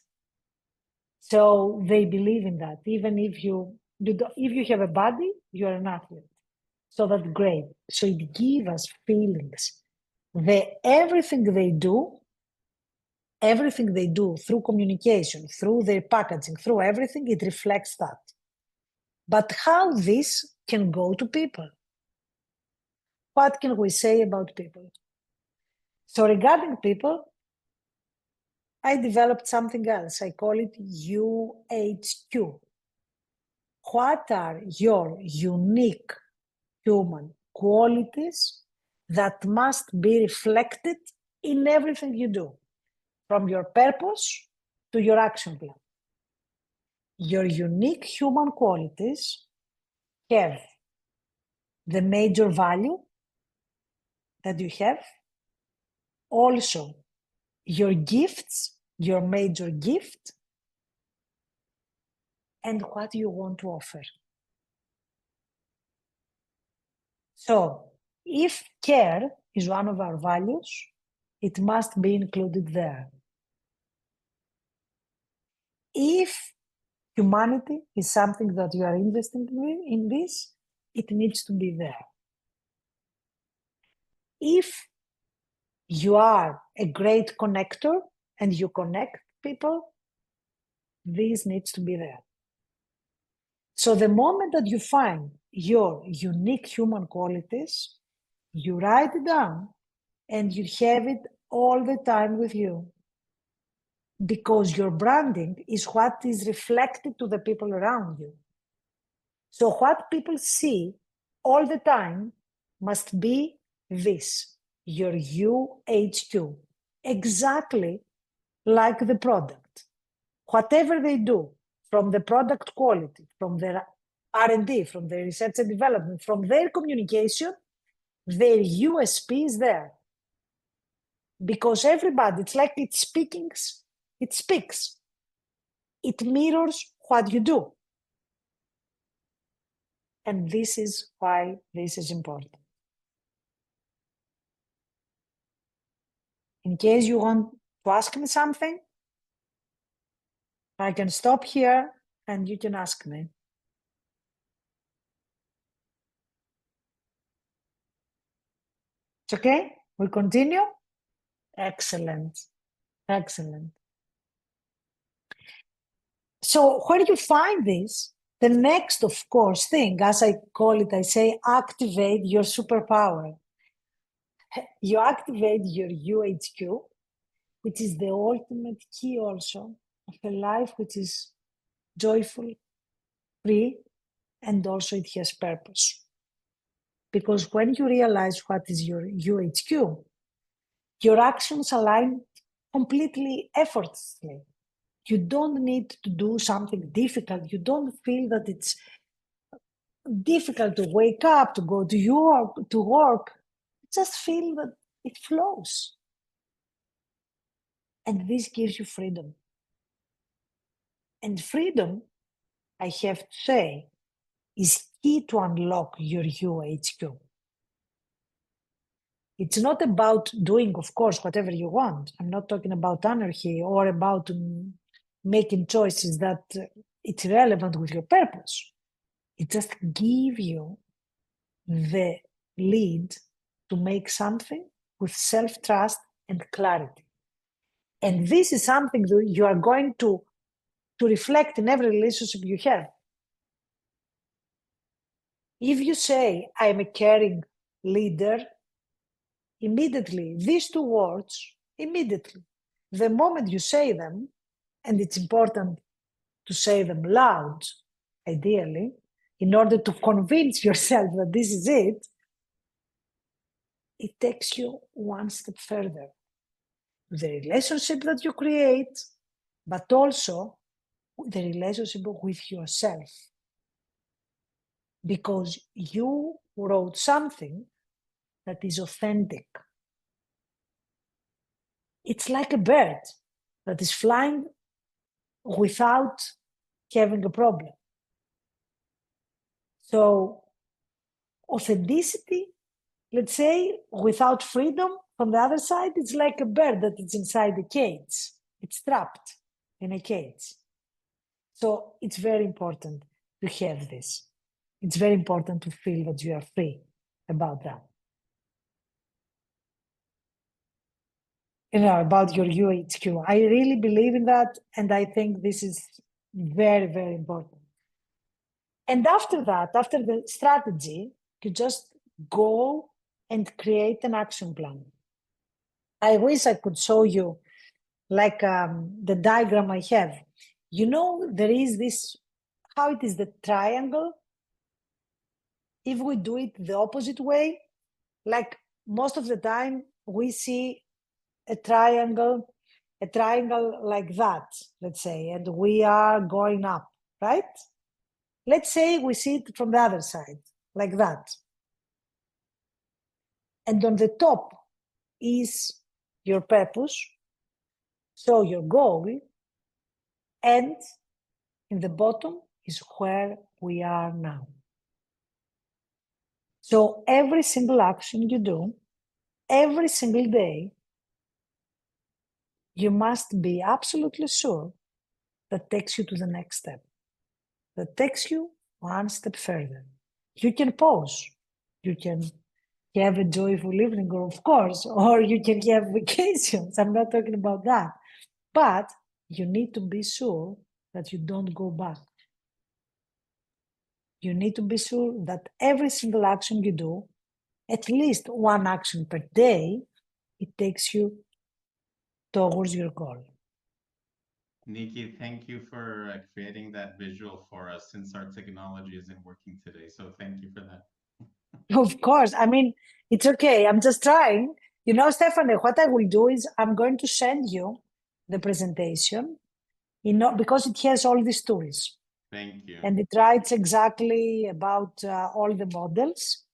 So they believe in that. Even if you have a body, you're an athlete. So that's great. So it gives us feelings. Everything they do through communication, through their packaging, through everything, it reflects that. But how this can go to people? What can we say about people? So regarding people, I developed something else. I call it UHQ. What are your unique human qualities that must be reflected in everything you do, from your purpose to your action plan? Your unique human qualities have the major value that you have, also your gifts, your major gift, and what you want to offer. So if care is one of our values, it must be included there. If humanity is something that you are investing in this, it needs to be there. If you are a great connector and you connect people, this needs to be there. So the moment that you find your unique human qualities, you write it down and you have it all the time with you. Because your branding is what is reflected to the people around you. So what people see all the time must be this, your UHQ, exactly like the product. Whatever they do, from the product quality, from their R&D, from their research and development, from their communication, their USP is there. Because everybody, it's like it speaks. It mirrors what you do. And this is why this is important. In case you want to ask me something, I can stop here and you can ask me. It's okay? We continue? Excellent. Excellent. So when you find this, the next, of course, thing, as I call it, I say activate your superpower. You activate your UHQ, which is the ultimate key also of a life which is joyful, free, and also it has purpose. Because when you realize what is your UHQ, your actions align completely effortlessly. You don't need to do something difficult. You don't feel that it's difficult to wake up, to go to work. Just feel that it flows. And this gives you freedom. And freedom, I have to say, is key to unlock your UHQ. It's not about doing, of course, whatever you want. I'm not talking about anarchy or about making choices that it's relevant with your purpose. It just gives you the lead to make something with self-trust and clarity. And this is something that you are going to reflect in every relationship you have. If you say, I'm a caring leader, immediately, these two words, immediately, the moment you say them, and it's important to say them loud, ideally, in order to convince yourself that this is it, it takes you one step further. The relationship that you create, but also the relationship with yourself. Because you wrote something that is authentic. It's like a bird that is flying without having a problem. So authenticity, let's say, without freedom, from the other side, it's like a bird that is inside a cage. It's trapped in a cage. So it's very important to have this. It's very important to feel that you are free about that. About your UHQ. I really believe in that, and I think this is very, very important. And after that, after the strategy, you just go and create an action plan. I wish I could show you like the diagram I have. There is this, how it is the triangle. If we do it the opposite way, like most of the time we see a triangle like that, let's say, and we are going up, right? Let's say we see it from the other side, like that. And on the top is your purpose, so your goal, and in the bottom is where we are now. So every single action you do, every single day, you must be absolutely sure that takes you to the next step, that takes you one step further. You can pause, you can have a joyful evening, of course, or you can have vacations. I'm not talking about that. But you need to be sure that you don't go back. You need to be sure that every single action you do, at least one action per day, it takes you towards your goal. Niki, thank you for creating that visual for us, since our technology isn't working today. So thank you for that. Of course. I mean, it's okay. I'm just trying. Stephanie, what I will do is I'm going to send you the presentation, because it has all these tools. Thank you. And it writes exactly about all the models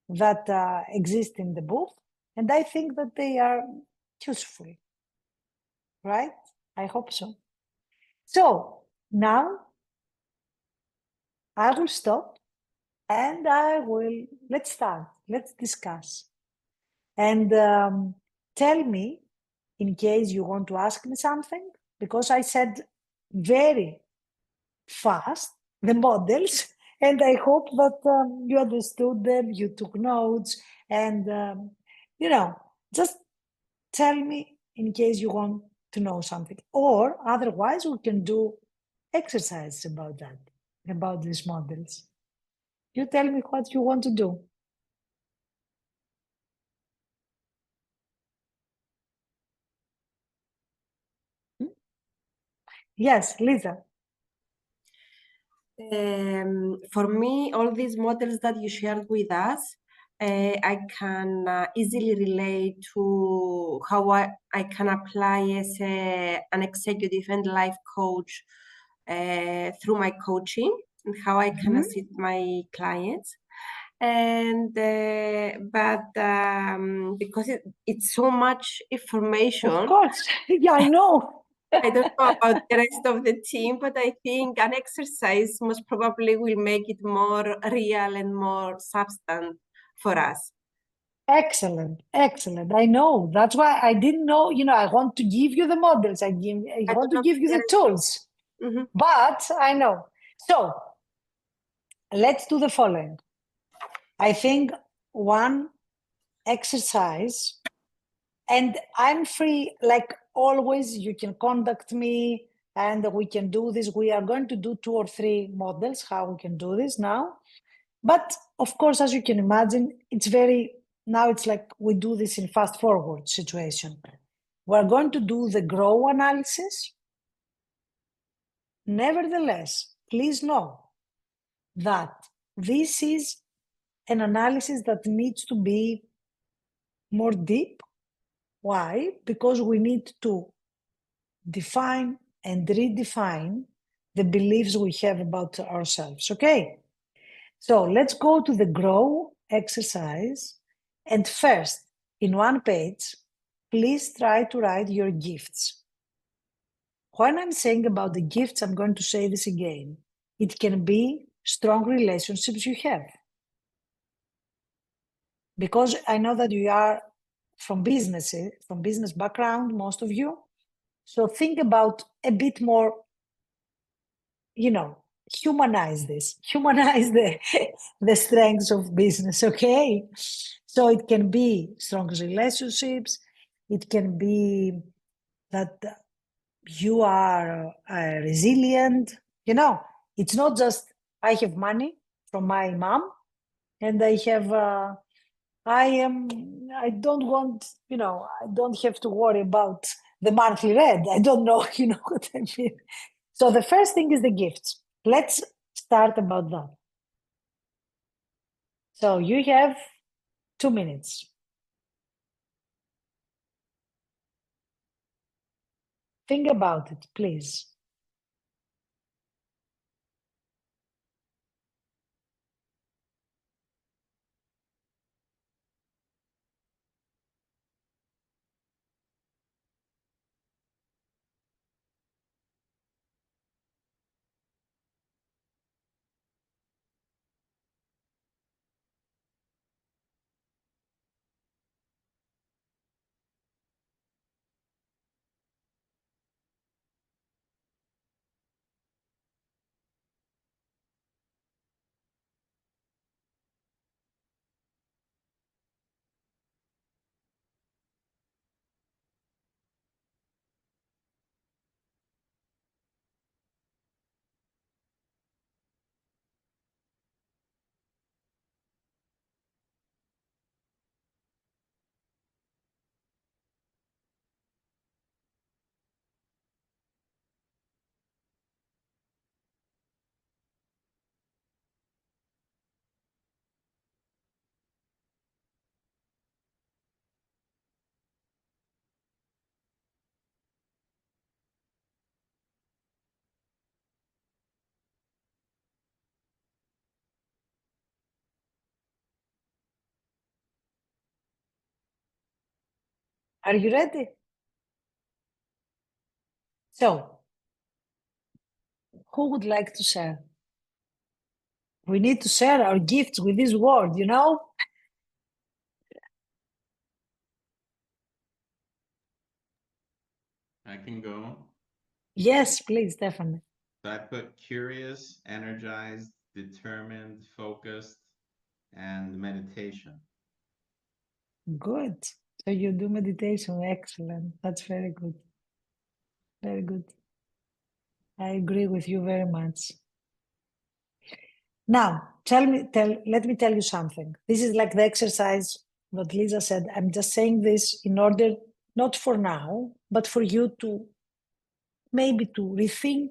that exist in the book. And I think that they are useful, right? I hope so. So now I will stop and let's start, let's discuss. And tell me, in case you want to ask me something, because I said very fast the models, and I hope that you understood them, you took notes, and just tell me in case you want to know something. Or otherwise, we can do exercises about that, about these models. You tell me what you want to do. Yes, Lisa. For me, all these models that you shared with us, I can easily relate to how I can apply as an executive and life coach through my coaching and how I can assist my clients. And but because it's so much information. Of course, yeah, I know. I don't know about the rest of the team, but I think an exercise most probably will make it more real and more substance for us. Excellent, excellent. I know. That's why I didn't know, I want to give you the models. I want to give you the tools. Mm-hmm. But I know. So let's do the following. I think one exercise, and I'm free, like always, you can contact me and we can do this. We are going to do 2 or 3 models, how we can do this now. But of course, as you can imagine, now it's like we do this in fast forward situation. We're going to do the grow analysis. Nevertheless, please know that this is an analysis that needs to be more deep. Why? Because we need to define and redefine the beliefs we have about ourselves, okay? So let's go to the grow exercise. And first, in one page, please try to write your gifts. When I'm saying about the gifts, I'm going to say this again. It can be strong relationships you have. Because I know that you are from business background, most of you. So think about a bit more, humanize this, humanize the strengths of business, okay? So it can be strong relationships. It can be that you are resilient. It's not just I have money from my mom and I don't want, I don't have to worry about the monthly rent. I don't know, you know what I mean? So the first thing is the gifts. Let's start about that. So you have 2 minutes. Think about it, please. Are you ready? So, who would like to share? We need to share our gifts with this world, you know? I can go. Yes, please, Stephanie. So I put curious, energized, determined, focused, and meditation. Good. So you do meditation. Excellent. That's very good. Very good. I agree with you very much. Now, let me tell you something. This is like the exercise that Lisa said. I'm just saying this in order, not for now, but for you to maybe to rethink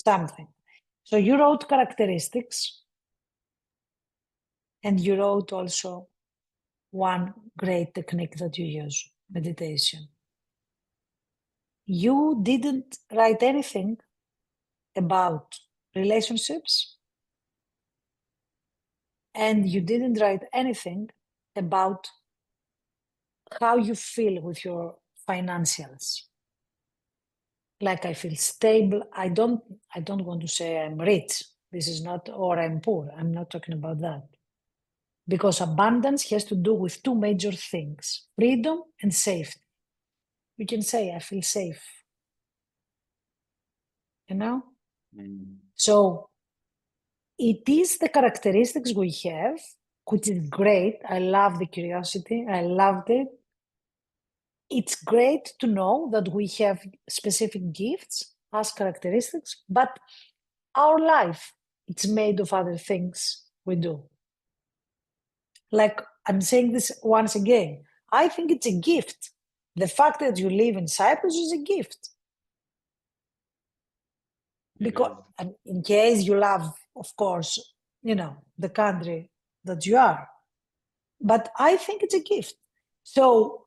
something. So you wrote characteristics, and you wrote also one great technique that you use, meditation. You didn't write anything about relationships, and you didn't write anything about how you feel with your financials. Like I feel stable. I don't want to say I'm rich. This is not, or I'm poor. I'm not talking about that. Because abundance has to do with two major things, freedom and safety. You can say, I feel safe. You know? Mm. So it is the characteristics we have, which is great. I love the curiosity. I loved it. It's great to know that we have specific gifts as characteristics, but our life, it's made of other things we do. Like I'm saying this once again, I think it's a gift. The fact that you live in Cyprus is a gift. Because in case you love, of course, you know, the country that you are. But I think it's a gift. So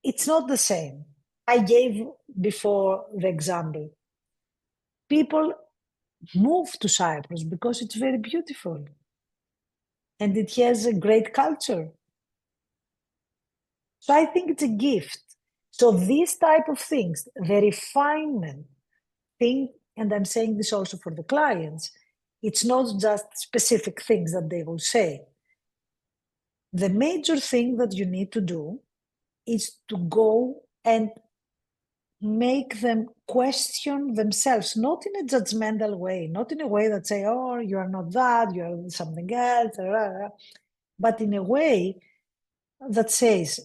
it's not the same. I gave before the example. People move to Cyprus because it's very beautiful. And it has a great culture. So I think it's a gift. So these type of things, the refinement thing, and I'm saying this also for the clients, it's not just specific things that they will say. The major thing that you need to do is to go and make them question themselves, not in a judgmental way, not in a way that say, oh, you are not that, you are something else, but in a way that says,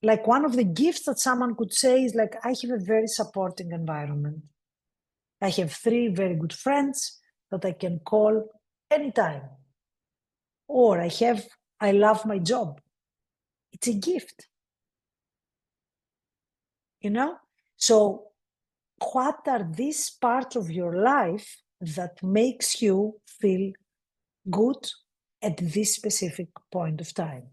like one of the gifts that someone could say is like, I have a very supporting environment. I have 3 very good friends that I can call anytime. Or I love my job. It's a gift. You know? So what are these parts of your life that makes you feel good at this specific point of time?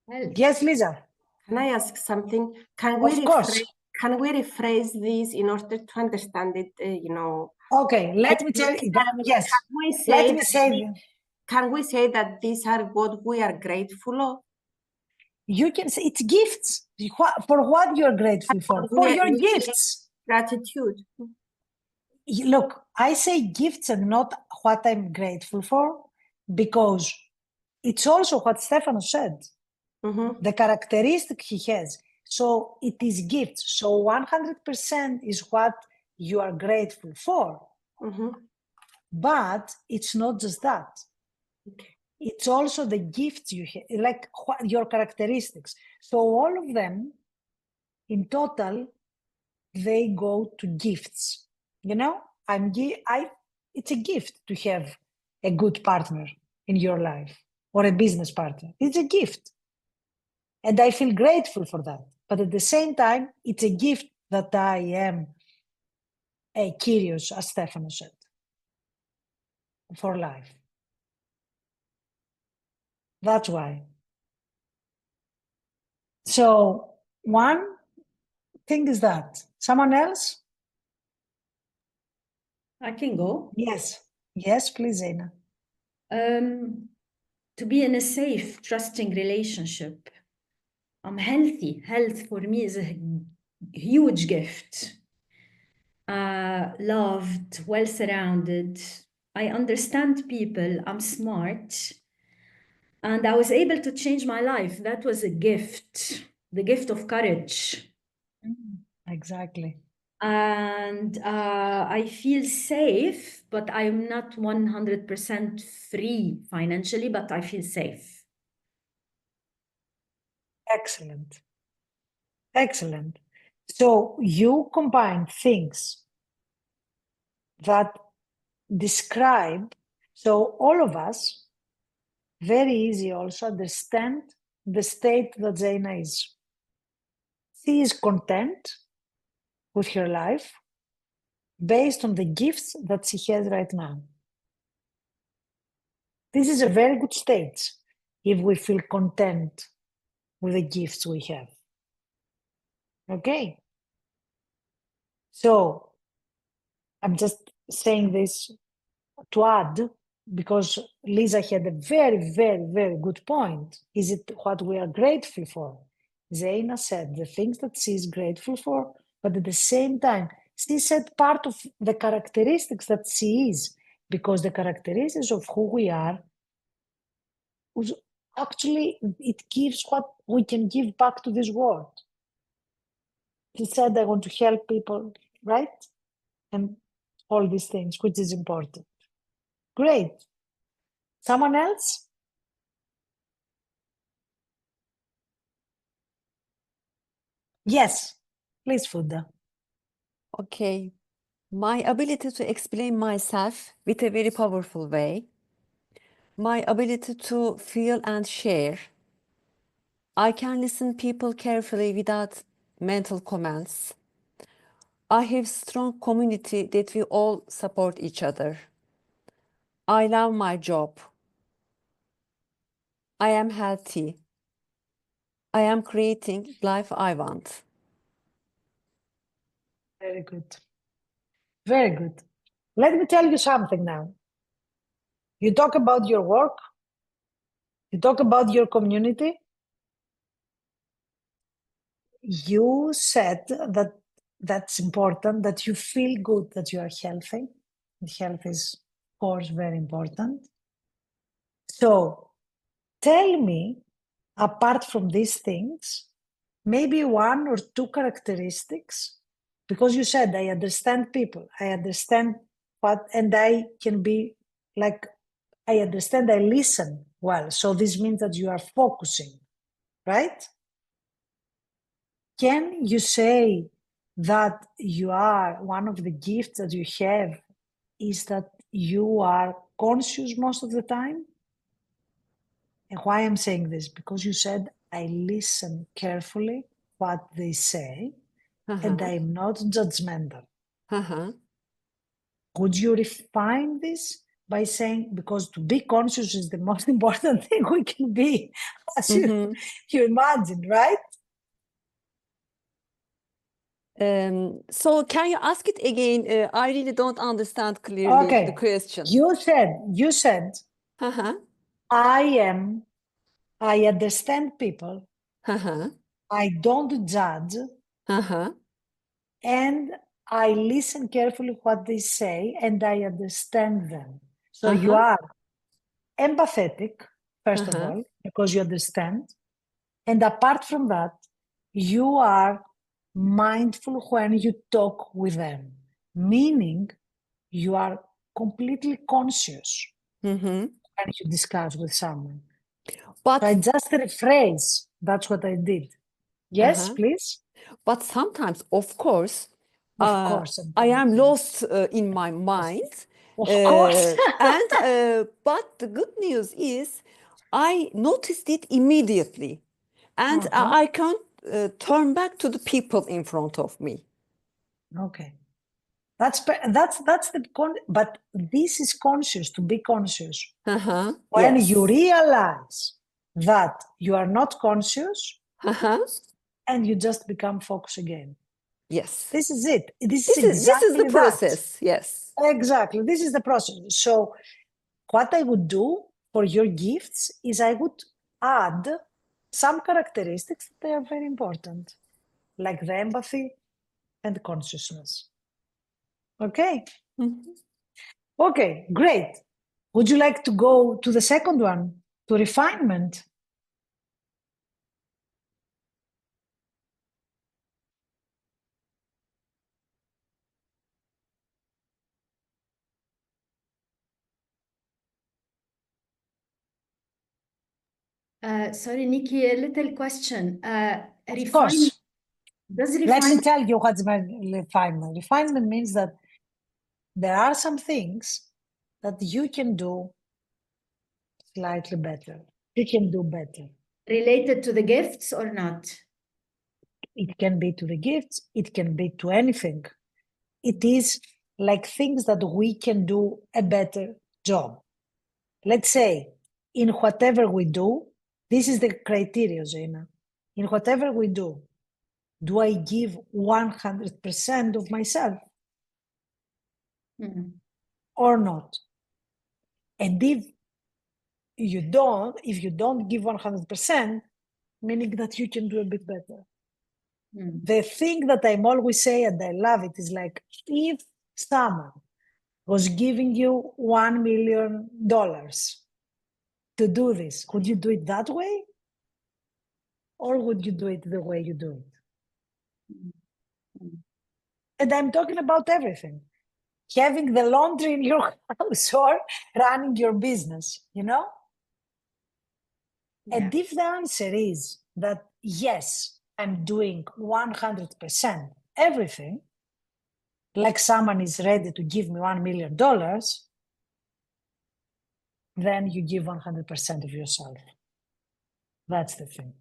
Well, Yes, Lisa. Can I ask something? Can Of course. Can we rephrase this in order to understand it? You know. Okay, let me tell you. Yes. Can we say that these are what we are grateful of? You can say it's gifts. For what you're grateful for? For your gifts. Gratitude. Look, I say gifts and not what I'm grateful for, because it's also what Stefano said. Mm-hmm. The characteristic he has. So it is gifts. So 100% is what you are grateful for. Mm-hmm. But it's not just that. Okay. It's also the gifts you have, like your characteristics. So all of them, in total, they go to gifts. You know, it's a gift to have a good partner in your life or a business partner. It's a gift. And I feel grateful for that. But at the same time, it's a gift that I am curious, as Stefano said, for life. That's why. So one thing is that. Someone else? I can go. Yes. Yes, please, Zena. To be in a safe, trusting relationship I'm healthy. Health for me is a huge gift. Loved, well surrounded. I understand people. I'm smart. And I was able to change my life. That was a gift, the gift of courage. Exactly. And I feel safe, but I'm not 100% free financially, but I feel safe. Excellent. Excellent. So you combine things that describe, so all of us, very easy also understand the state that Zaina is. She is content with her life based on the gifts that she has right now. This is a very good state if we feel content with the gifts we have. Okay? So I'm just saying this to add, because Lisa had a very, very, very good point. Is it what we are grateful for? Zaina said the things that she is grateful for, but at the same time, she said part of the characteristics that she is, because the characteristics of who we are, actually, it gives what we can give back to this world. She said, I want to help people, right? And all these things, which is important. Great. Someone else? Yes, please, Fuda. Okay. My ability to explain myself with a very powerful way. My ability to feel and share. I can listen people carefully without mental comments. I have strong community that we all support each other. I love my job. I am healthy. I am creating life I want. Very good. Very good. Let me tell you something now. You talk about your work. You talk about your community. You said that that's important, that you feel good, that you are healthy. And health is, of course, very important. So tell me, apart from these things, maybe one or two characteristics, because you said, I understand people, I understand what, and I can be like, I understand, I listen well. So this means that you are focusing, right? Can you say that you are, one of the gifts that you have is that you are conscious most of the time? And why I'm saying this? Because you said, I listen carefully what they say, and I'm not judgmental. Could you refine this by saying, because to be conscious is the most important thing we can be, as you imagine, right? So can you ask it again? I really don't understand clearly the question. You said, I understand people, I don't judge, and I listen carefully what they say, and I understand them. So you are empathetic, first of all, because you understand. And apart from that, you are mindful when you talk with them, meaning you are completely conscious when you discuss with someone. But I just rephrase, that's what I did. Yes, please. But sometimes, of course, Sometimes. I am lost in my mind. Of course. But the good news is I noticed it immediately. And I can't turn back to the people in front of me. Okay. That's but this is conscious, to be conscious. When you realize that you are not conscious and you just become focused again. Yes. This is it. This is the process. Yes. Exactly. This is the process. So what I would do for your gifts is I would add some characteristics that they are very important, like the empathy and consciousness. Okay? Okay, great. Would you like to go to the second one, to refinement? Sorry, Niki, a little question. Of course. Does Let me refinement tell you what's refinement. Refinement means that there are some things that you can do slightly better. You can do better. related to the gifts or not? It can be to the gifts, it can be to anything. It is like things that we can do a better job. Let's say in whatever we do, this is the criteria, Zena. In whatever we do I give 100% of myself or not? And if you don't give 100%, meaning that you can do a bit better. The thing that I'm always say, and I love it, is like, if someone was giving you $1 million to do this, would you do it that way? Or would you do it the way you do it? And I'm talking about everything. Having the laundry in your house or running your business, you know? Yeah. And if the answer is that, yes, I'm doing 100% everything, like someone is ready to give me $1 million, then you give 100% of yourself. That's the thing.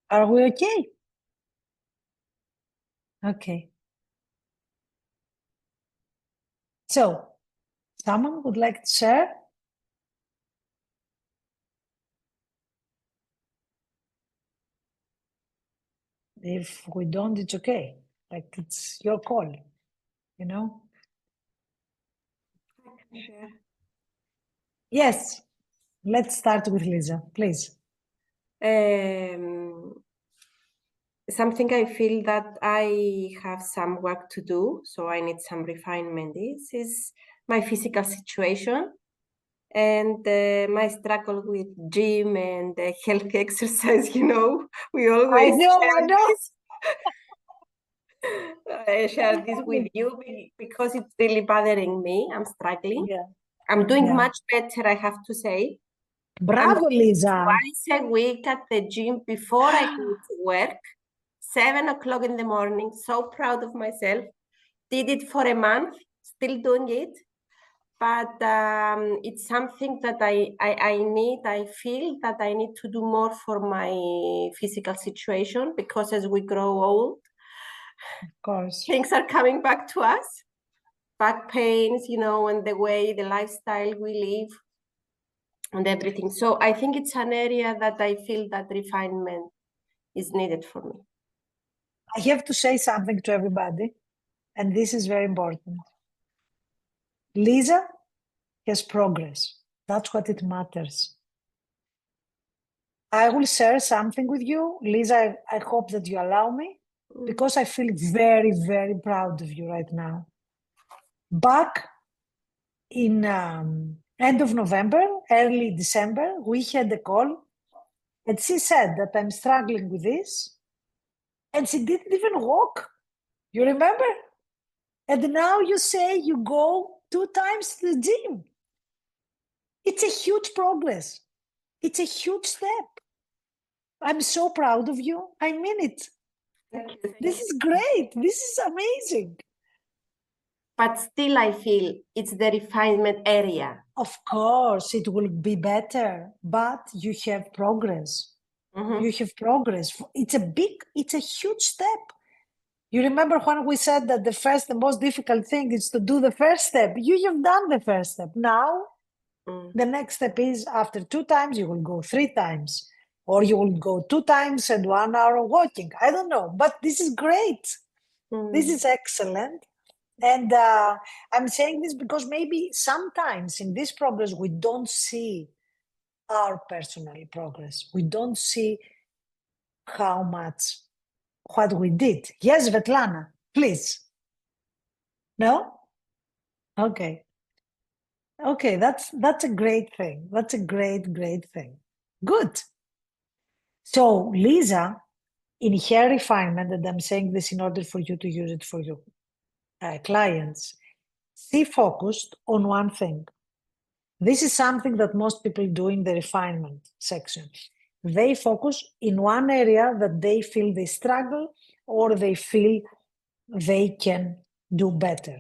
Are we okay? Okay. So, someone would like to share? If we don't, it's okay. Like, it's your call, you know? Yes. Let's start with Lisa, please. Something I feel that I have some work to do, so I need some refinement. This is my physical situation and my struggle with gym and healthy exercise. You know, we always I know. I share this with you because it's really bothering me. I'm struggling. Yeah. I'm doing Yeah. much better, I have to say. Bravo, Lisa. Twice a week at the gym before I go to work, 7 o'clock in the morning. So proud of myself. Did it for a month, still doing it. But it's something that I feel that I need to do more for my physical situation, because as we grow old, of course, things are coming back to us. Back pains, you know, and the way, the lifestyle we live and everything. So I think it's an area that I feel that refinement is needed for me. I have to say something to everybody, and this is very important. Lisa has progress. That's what it matters. I will share something with you. Lisa, I hope that you allow me, because I feel very, very proud of you right now. Back in end of November, early December, we had a call, and she said that I'm struggling with this, and she didn't even walk. You remember? And now you say you go 2 times to the gym. It's a huge progress. It's a huge step. I'm so proud of you. I mean it. Thank you. This is great. This is amazing. But still, I feel it's the refinement area. Of course, it will be better, but you have progress. Mhm. You have progress. It's a huge step. You remember when we said that the most difficult thing is to do the first step. You have done the first step. Now, the next step is after 2 times, you will go 3 times, or you will go 2 times and 1 hour walking. I don't know, but this is great. This is excellent. And I'm saying this because maybe sometimes in this progress, we don't see our personal progress. We don't see how much, what we did. Yes, Svetlana, please. No? Okay. Okay, that's a great thing. That's a great thing. Good. So Lisa, in her refinement, and I'm saying this in order for you to use it for your clients, she focused on one thing. This is something that most people do in the refinement section. They focus in one area that they feel they struggle or they feel they can do better,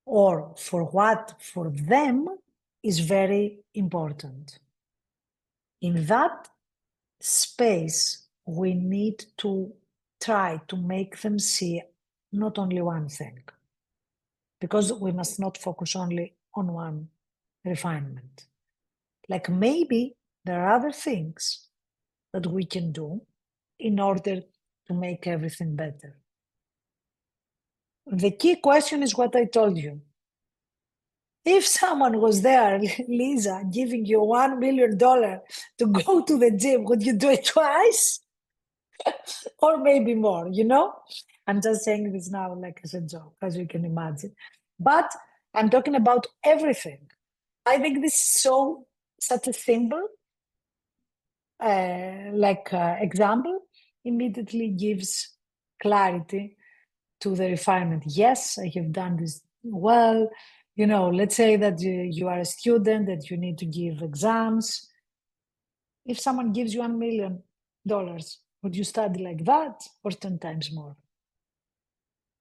or for what for them is very important. In that space, we need to try to make them see not only one thing, because we must not focus only on one refinement. Like maybe there are other things that we can do in order to make everything better. The key question is what I told you. If someone was there, Lisa, giving you $1 million to go to the gym, would you do it twice? Or maybe more, you know? I'm just saying this now like as a joke, as you can imagine. But I'm talking about everything. I think this is such a simple example immediately gives clarity to the refinement. Yes, I have done this well. You know, let's say that you are a student, that you need to give exams. If someone gives you $1 million, would you study like that or 10 times more?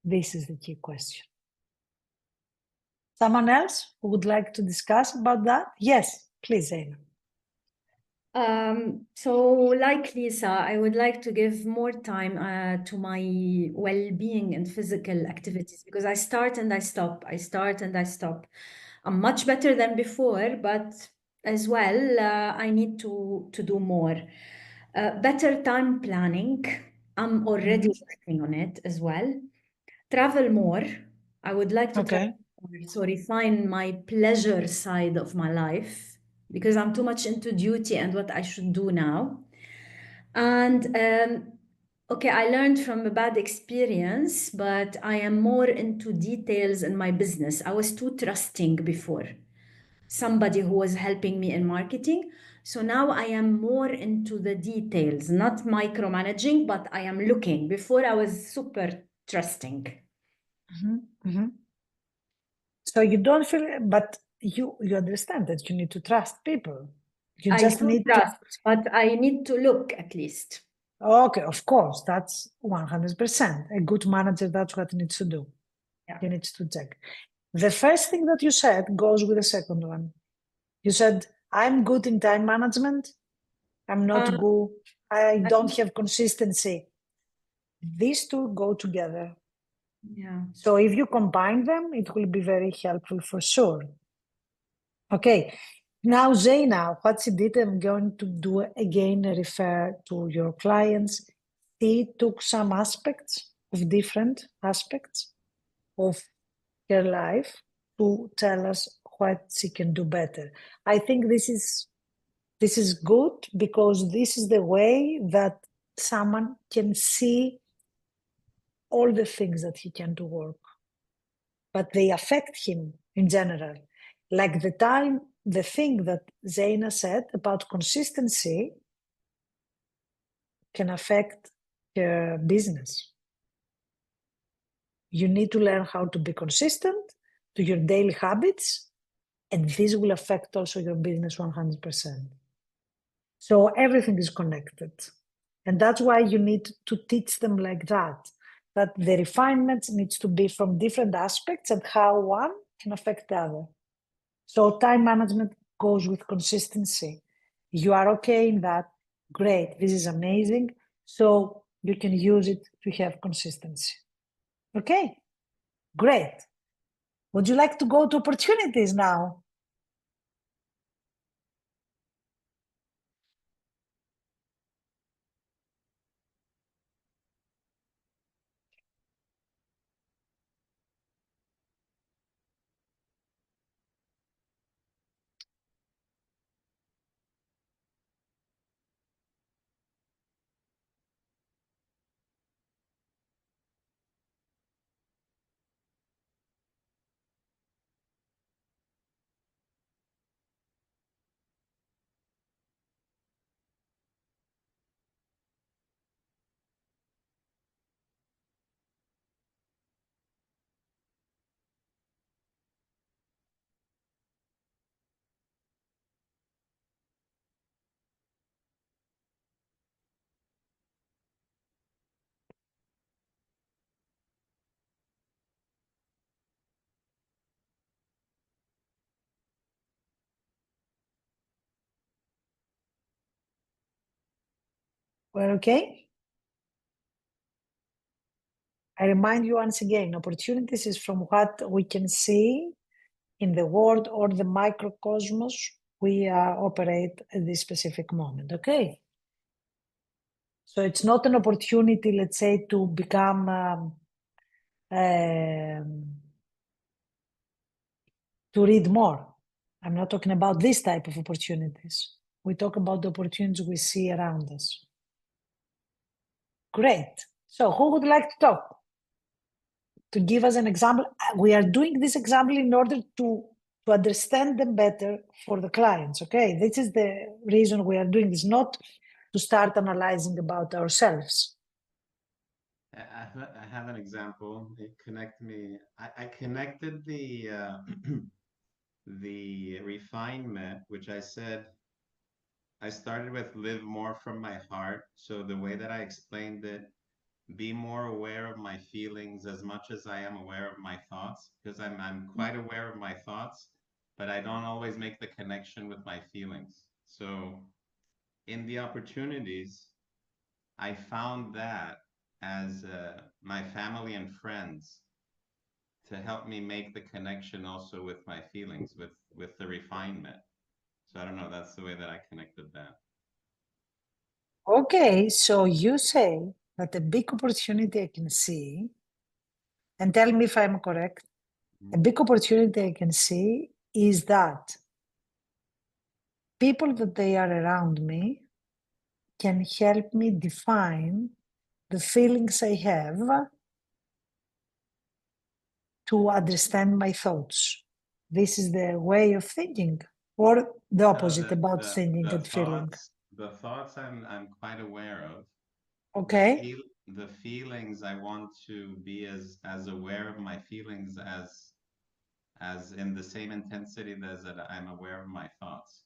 This is the key question. Someone else who would like to discuss about that? Yes, please, Zaina. So like Lisa, I would like to give more time to my well-being and physical activities because I start and I stop. I start and I stop. I'm much better than before, but as well, I need to do more. Better time planning. I'm already working on it as well. Travel more. I would like to travel more, so refine my pleasure side of my life because I'm too much into duty and what I should do now. And okay, I learned from a bad experience, but I am more into details in my business. I was too trusting before somebody who was helping me in marketing. So now I am more into the details, not micromanaging, but I am looking. Before I was super trusting. So you don't feel, but you understand that you need to trust people. You I just do need trust, but I need to look at least. Okay, of course, that's 100%. A good manager, that's what he needs to do. Yeah. He needs to check. The first thing that you said goes with the second one. You said, I'm good in time management. I'm not good. I don't have consistency. These two go together. Yeah. So if you combine them, it will be very helpful for sure. Okay. Now, Zaina, what she did, I'm going to do again, refer to your clients. She took some aspects of different aspects of her life to tell us what she can do better. I think this is good because this is the way that someone can see all the things that he can do work, but they affect him in general. Like the thing that Zaina said about consistency can affect her business. you need to learn how to be consistent to your daily habits, and this will affect also your business 100%. So everything is connected. And that's why you need to teach them like that the refinements needs to be from different aspects and how one can affect the other. So time management goes with consistency. You are okay in that, great, this is amazing. So you can use it to have consistency. Okay, great. Would you like to go to opportunities now? We're okay? I remind you once again, opportunities is from what we can see in the world or the microcosmos we operate at this specific moment, okay? So it's not an opportunity, let's say, to become to read more. I'm not talking about this type of opportunities. We talk about the opportunities we see around us. Great. So who would like to talk? To give us an example? We are doing this example in order to understand them better for the clients, okay? This is the reason we are doing this, not to start analyzing about ourselves. I have an example. It connected me. I connected the the refinement, which I said I started with live more from my heart. So the way that I explained it, be more aware of my feelings as much as I am aware of my thoughts, because I'm quite aware of my thoughts, but I don't always make the connection with my feelings. So in the opportunities, I found that as my family and friends to help me make the connection also with my feelings, with the refinement. So I don't know, that's the way that I connected that. Okay, so you say that a big opportunity I can see, and tell me if I'm correct, a big opportunity I can see is that people that they are around me can help me define the feelings I have to understand my thoughts. This is the way of thinking, or the opposite about thinking and feeling. The thoughts I'm quite aware of. Okay. The feelings I want to be as aware of my feelings as in the same intensity as that I'm aware of my thoughts.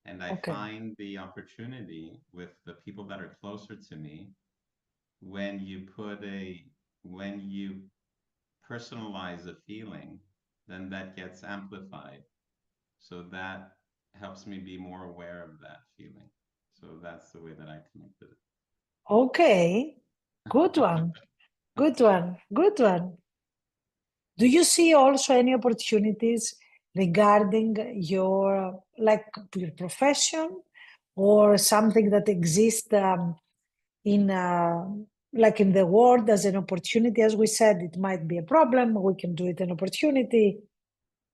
And I find the opportunity with the people that are closer to me when you personalize a feeling, then that gets amplified. So that helps me be more aware of that feeling. So that's the way that I connected it. Okay, good one, good one, good one. Do you see also any opportunities regarding your your profession or something that exists in like in the world as an opportunity? As we said, it might be a problem. We can do it an opportunity.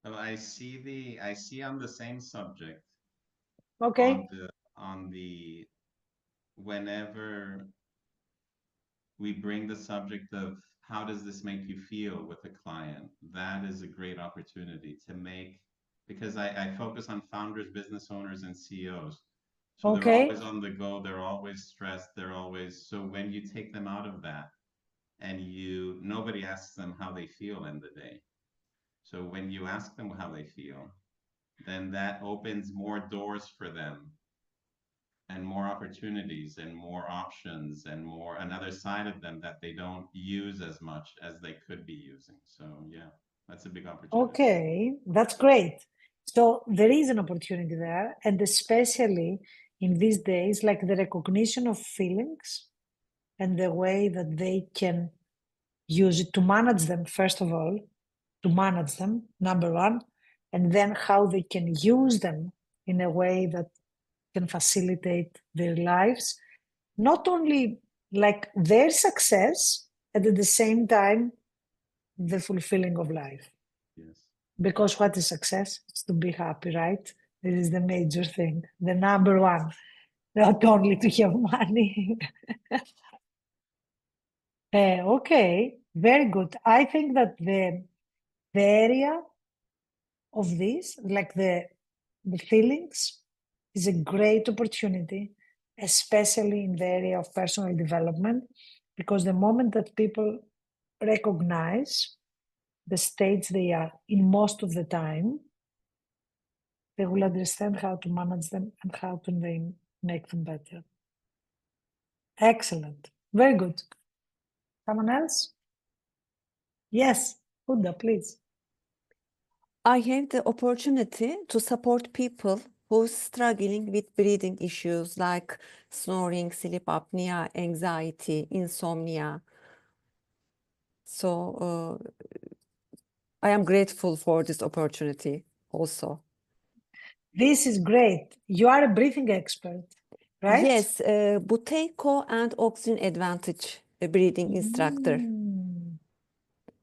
So I see on the same subject. Okay. On the whenever we bring the subject of how does this make you feel with a client, that is a great opportunity to make, because I focus on founders, business owners, and CEOs. So they're always on the go, they're always stressed, so when you take them out of that and nobody asks them how they feel in the day. So when you ask them how they feel, then that opens more doors for them and more opportunities and more options and more another side of them that they don't use as much as they could be using. So yeah, that's a big opportunity. Okay, that's great. So there is an opportunity there, and especially in these days, like the recognition of feelings and the way that they can use it to manage them, first of all, to manage them, number one, and then how they can use them in a way that can facilitate their lives, not only like their success, and at the same time, the fulfilling of life. Yes. Because what is success? It's to be happy, right? This is the major thing, the number one, not only to have money. Okay, very good. I think that the area of this, like the feelings, is a great opportunity, especially in the area of personal development, because the moment that people recognize the states they are in most of the time, they will understand how to manage them and how to make them better. Excellent. Very good. Someone else? Yes, Huda, please. I have the opportunity to support people who's struggling with breathing issues like snoring, sleep apnea, anxiety, insomnia. So I am grateful for this opportunity also. This is great. You are a breathing expert, right? Yes, Buteco and Oxygen Advantage breathing instructor. Mm,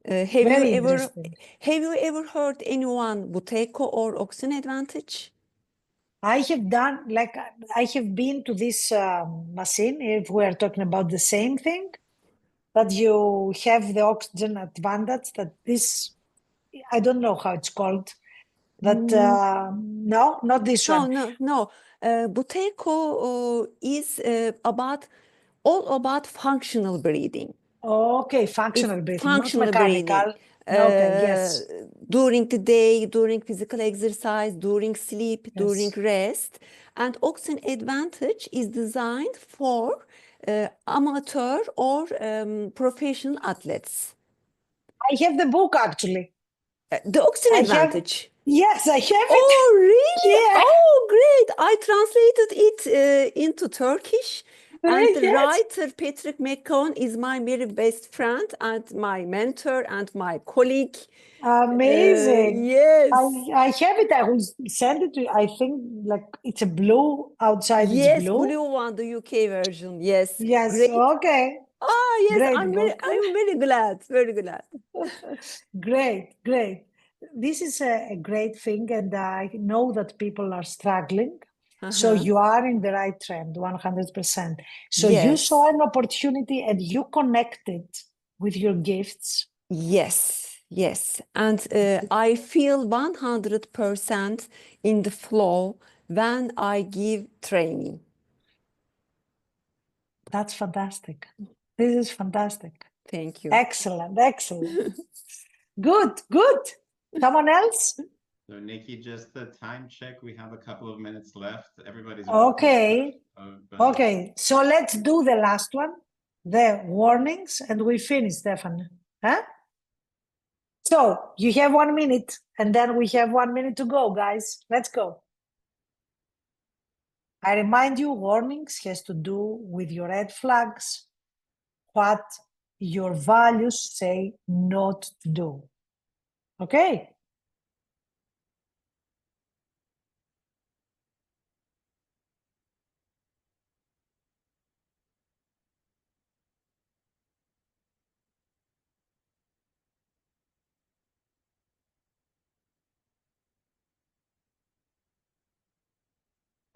Have interesting. you ever heard anyone Buteco or Oxygen Advantage? I have done, like, I have been to this machine, if we are talking about the same thing, that you have the oxygen advantage, that this, I don't know how it's called, that, no, not this one. No. Buteco is all about functional breathing. Okay, functional breathing, not Functional mechanical. breathing. Okay, yes. During the day, during physical exercise, during sleep, during Yes. rest. And Oxygen Advantage is designed for amateur or professional athletes. I have the book actually. The Oxygen I have, Advantage. yes, I have it. Oh, really? Yeah. Oh, great. I translated it into Turkish. And the Yes. writer, Patrick McCone, is my very best friend and my mentor and my colleague. Amazing. Yes. I have it. I will send it to you. I think like it's a blue outside. Yes, It's blue. blue one, the UK version. Yes. Yes. Great. Okay. Ah, yes, Great I'm book. very glad. Very glad. Great, great. This is a great thing, and I know that people are struggling. So Uh-huh. you are in the right trend, 100%. So you Yes. saw an opportunity and you connected with your gifts. Yes. And I feel 100% in the flow when I give training. That's fantastic. This is fantastic. Thank you. Excellent, excellent. Good. Someone else? So Niki, just the time check. We have a couple of minutes left. Everybody's Okay. welcome. Go ahead. Okay, so let's do the last one, the warnings, and we finish, Stefan. Huh? So you have 1 minute, and then we have 1 minute to go, guys. Let's go. I remind you, warnings has to do with your red flags, what your values say not to do. Okay?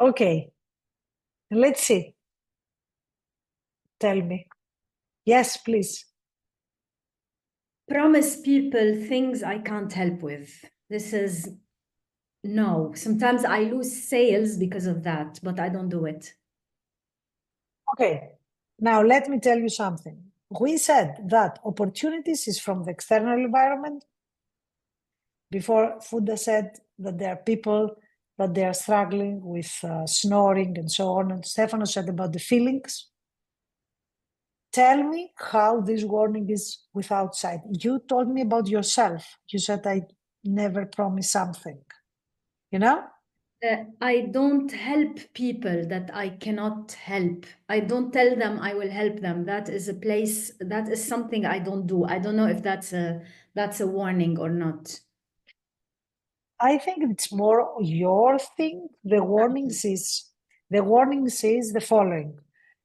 Okay. Let's see. Tell me. Yes, please. Promise people things I can't help with. This is no. Sometimes I lose sales because of that, but I don't do it. Okay. Now let me tell you something. we said that opportunities is from the external environment. Before, Fuda said that there are people that they are struggling with snoring and so on. And Stefano said about the feelings. Tell me how this warning is with outside. You told me about yourself. You said I never promise something. You know? I don't help people that I cannot help. I don't tell them I will help them. That is a place, that is something I don't do. I don't know if that's a warning or not. I think it's more your thing. The warning says the following,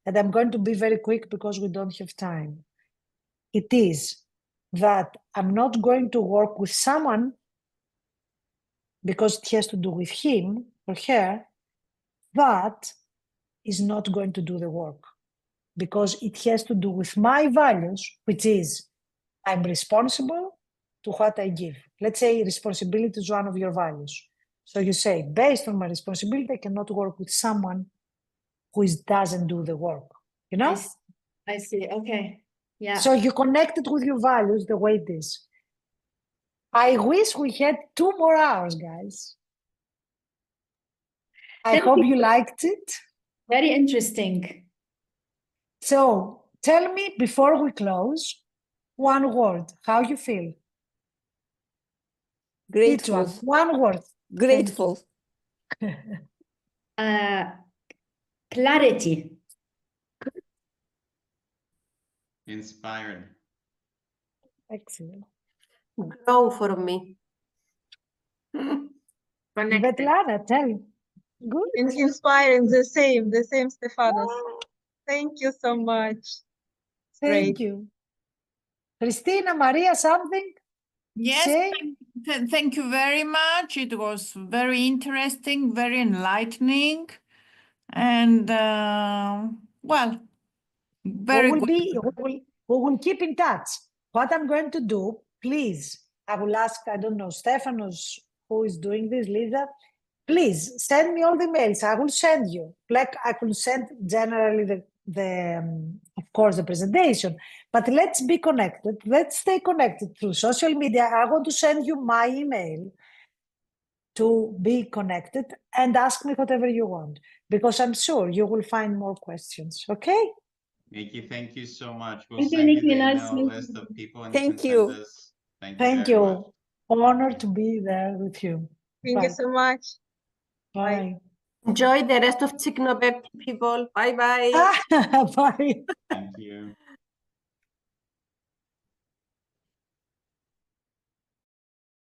and I'm going to be very quick because we don't have time. It is that I'm not going to work with someone because it has to do with him or her that is not going to do the work because it has to do with my values, which is I'm responsible to what I give. Let's say responsibility is one of your values. So you say, based on my responsibility, I cannot work with someone who doesn't do the work. You know? I see. Okay. Yeah. So you connect it with your values the way it is. I wish we had 2 more hours, guys. I hope you liked it. Very interesting. So tell me before we close, one word, how you feel. Each Grateful. one word. Grateful. Clarity. Inspired. Excellent. Grow for me. Svetlana, tell. Good. Inspiring, the same, Stefanos. Thank you so much. Thank Great. you. Christina, Maria, something? Yes, Say? thank you very much. It was very interesting, very enlightening, and well, very good. We will keep in touch. What I'm going to do, please, I will ask, I don't know, Stephanos, who is doing this, Lisa, please send me all the mails. I will send you. Like I could send generally of course, the presentation, but let's be connected. Let's stay connected through social media. I want to send you my email to be connected and ask me whatever you want, because I'm sure you will find more questions. Okay? Niki, thank you so much. We'll Thank you, send you Niki. the Nice email meeting list you. of people and Thank you can you. send us. Thank you Thank very much. you. Honored to be there with you. Thank you so much. Bye. Enjoy the rest of Technobep, people. Bye bye. Bye. Thank you.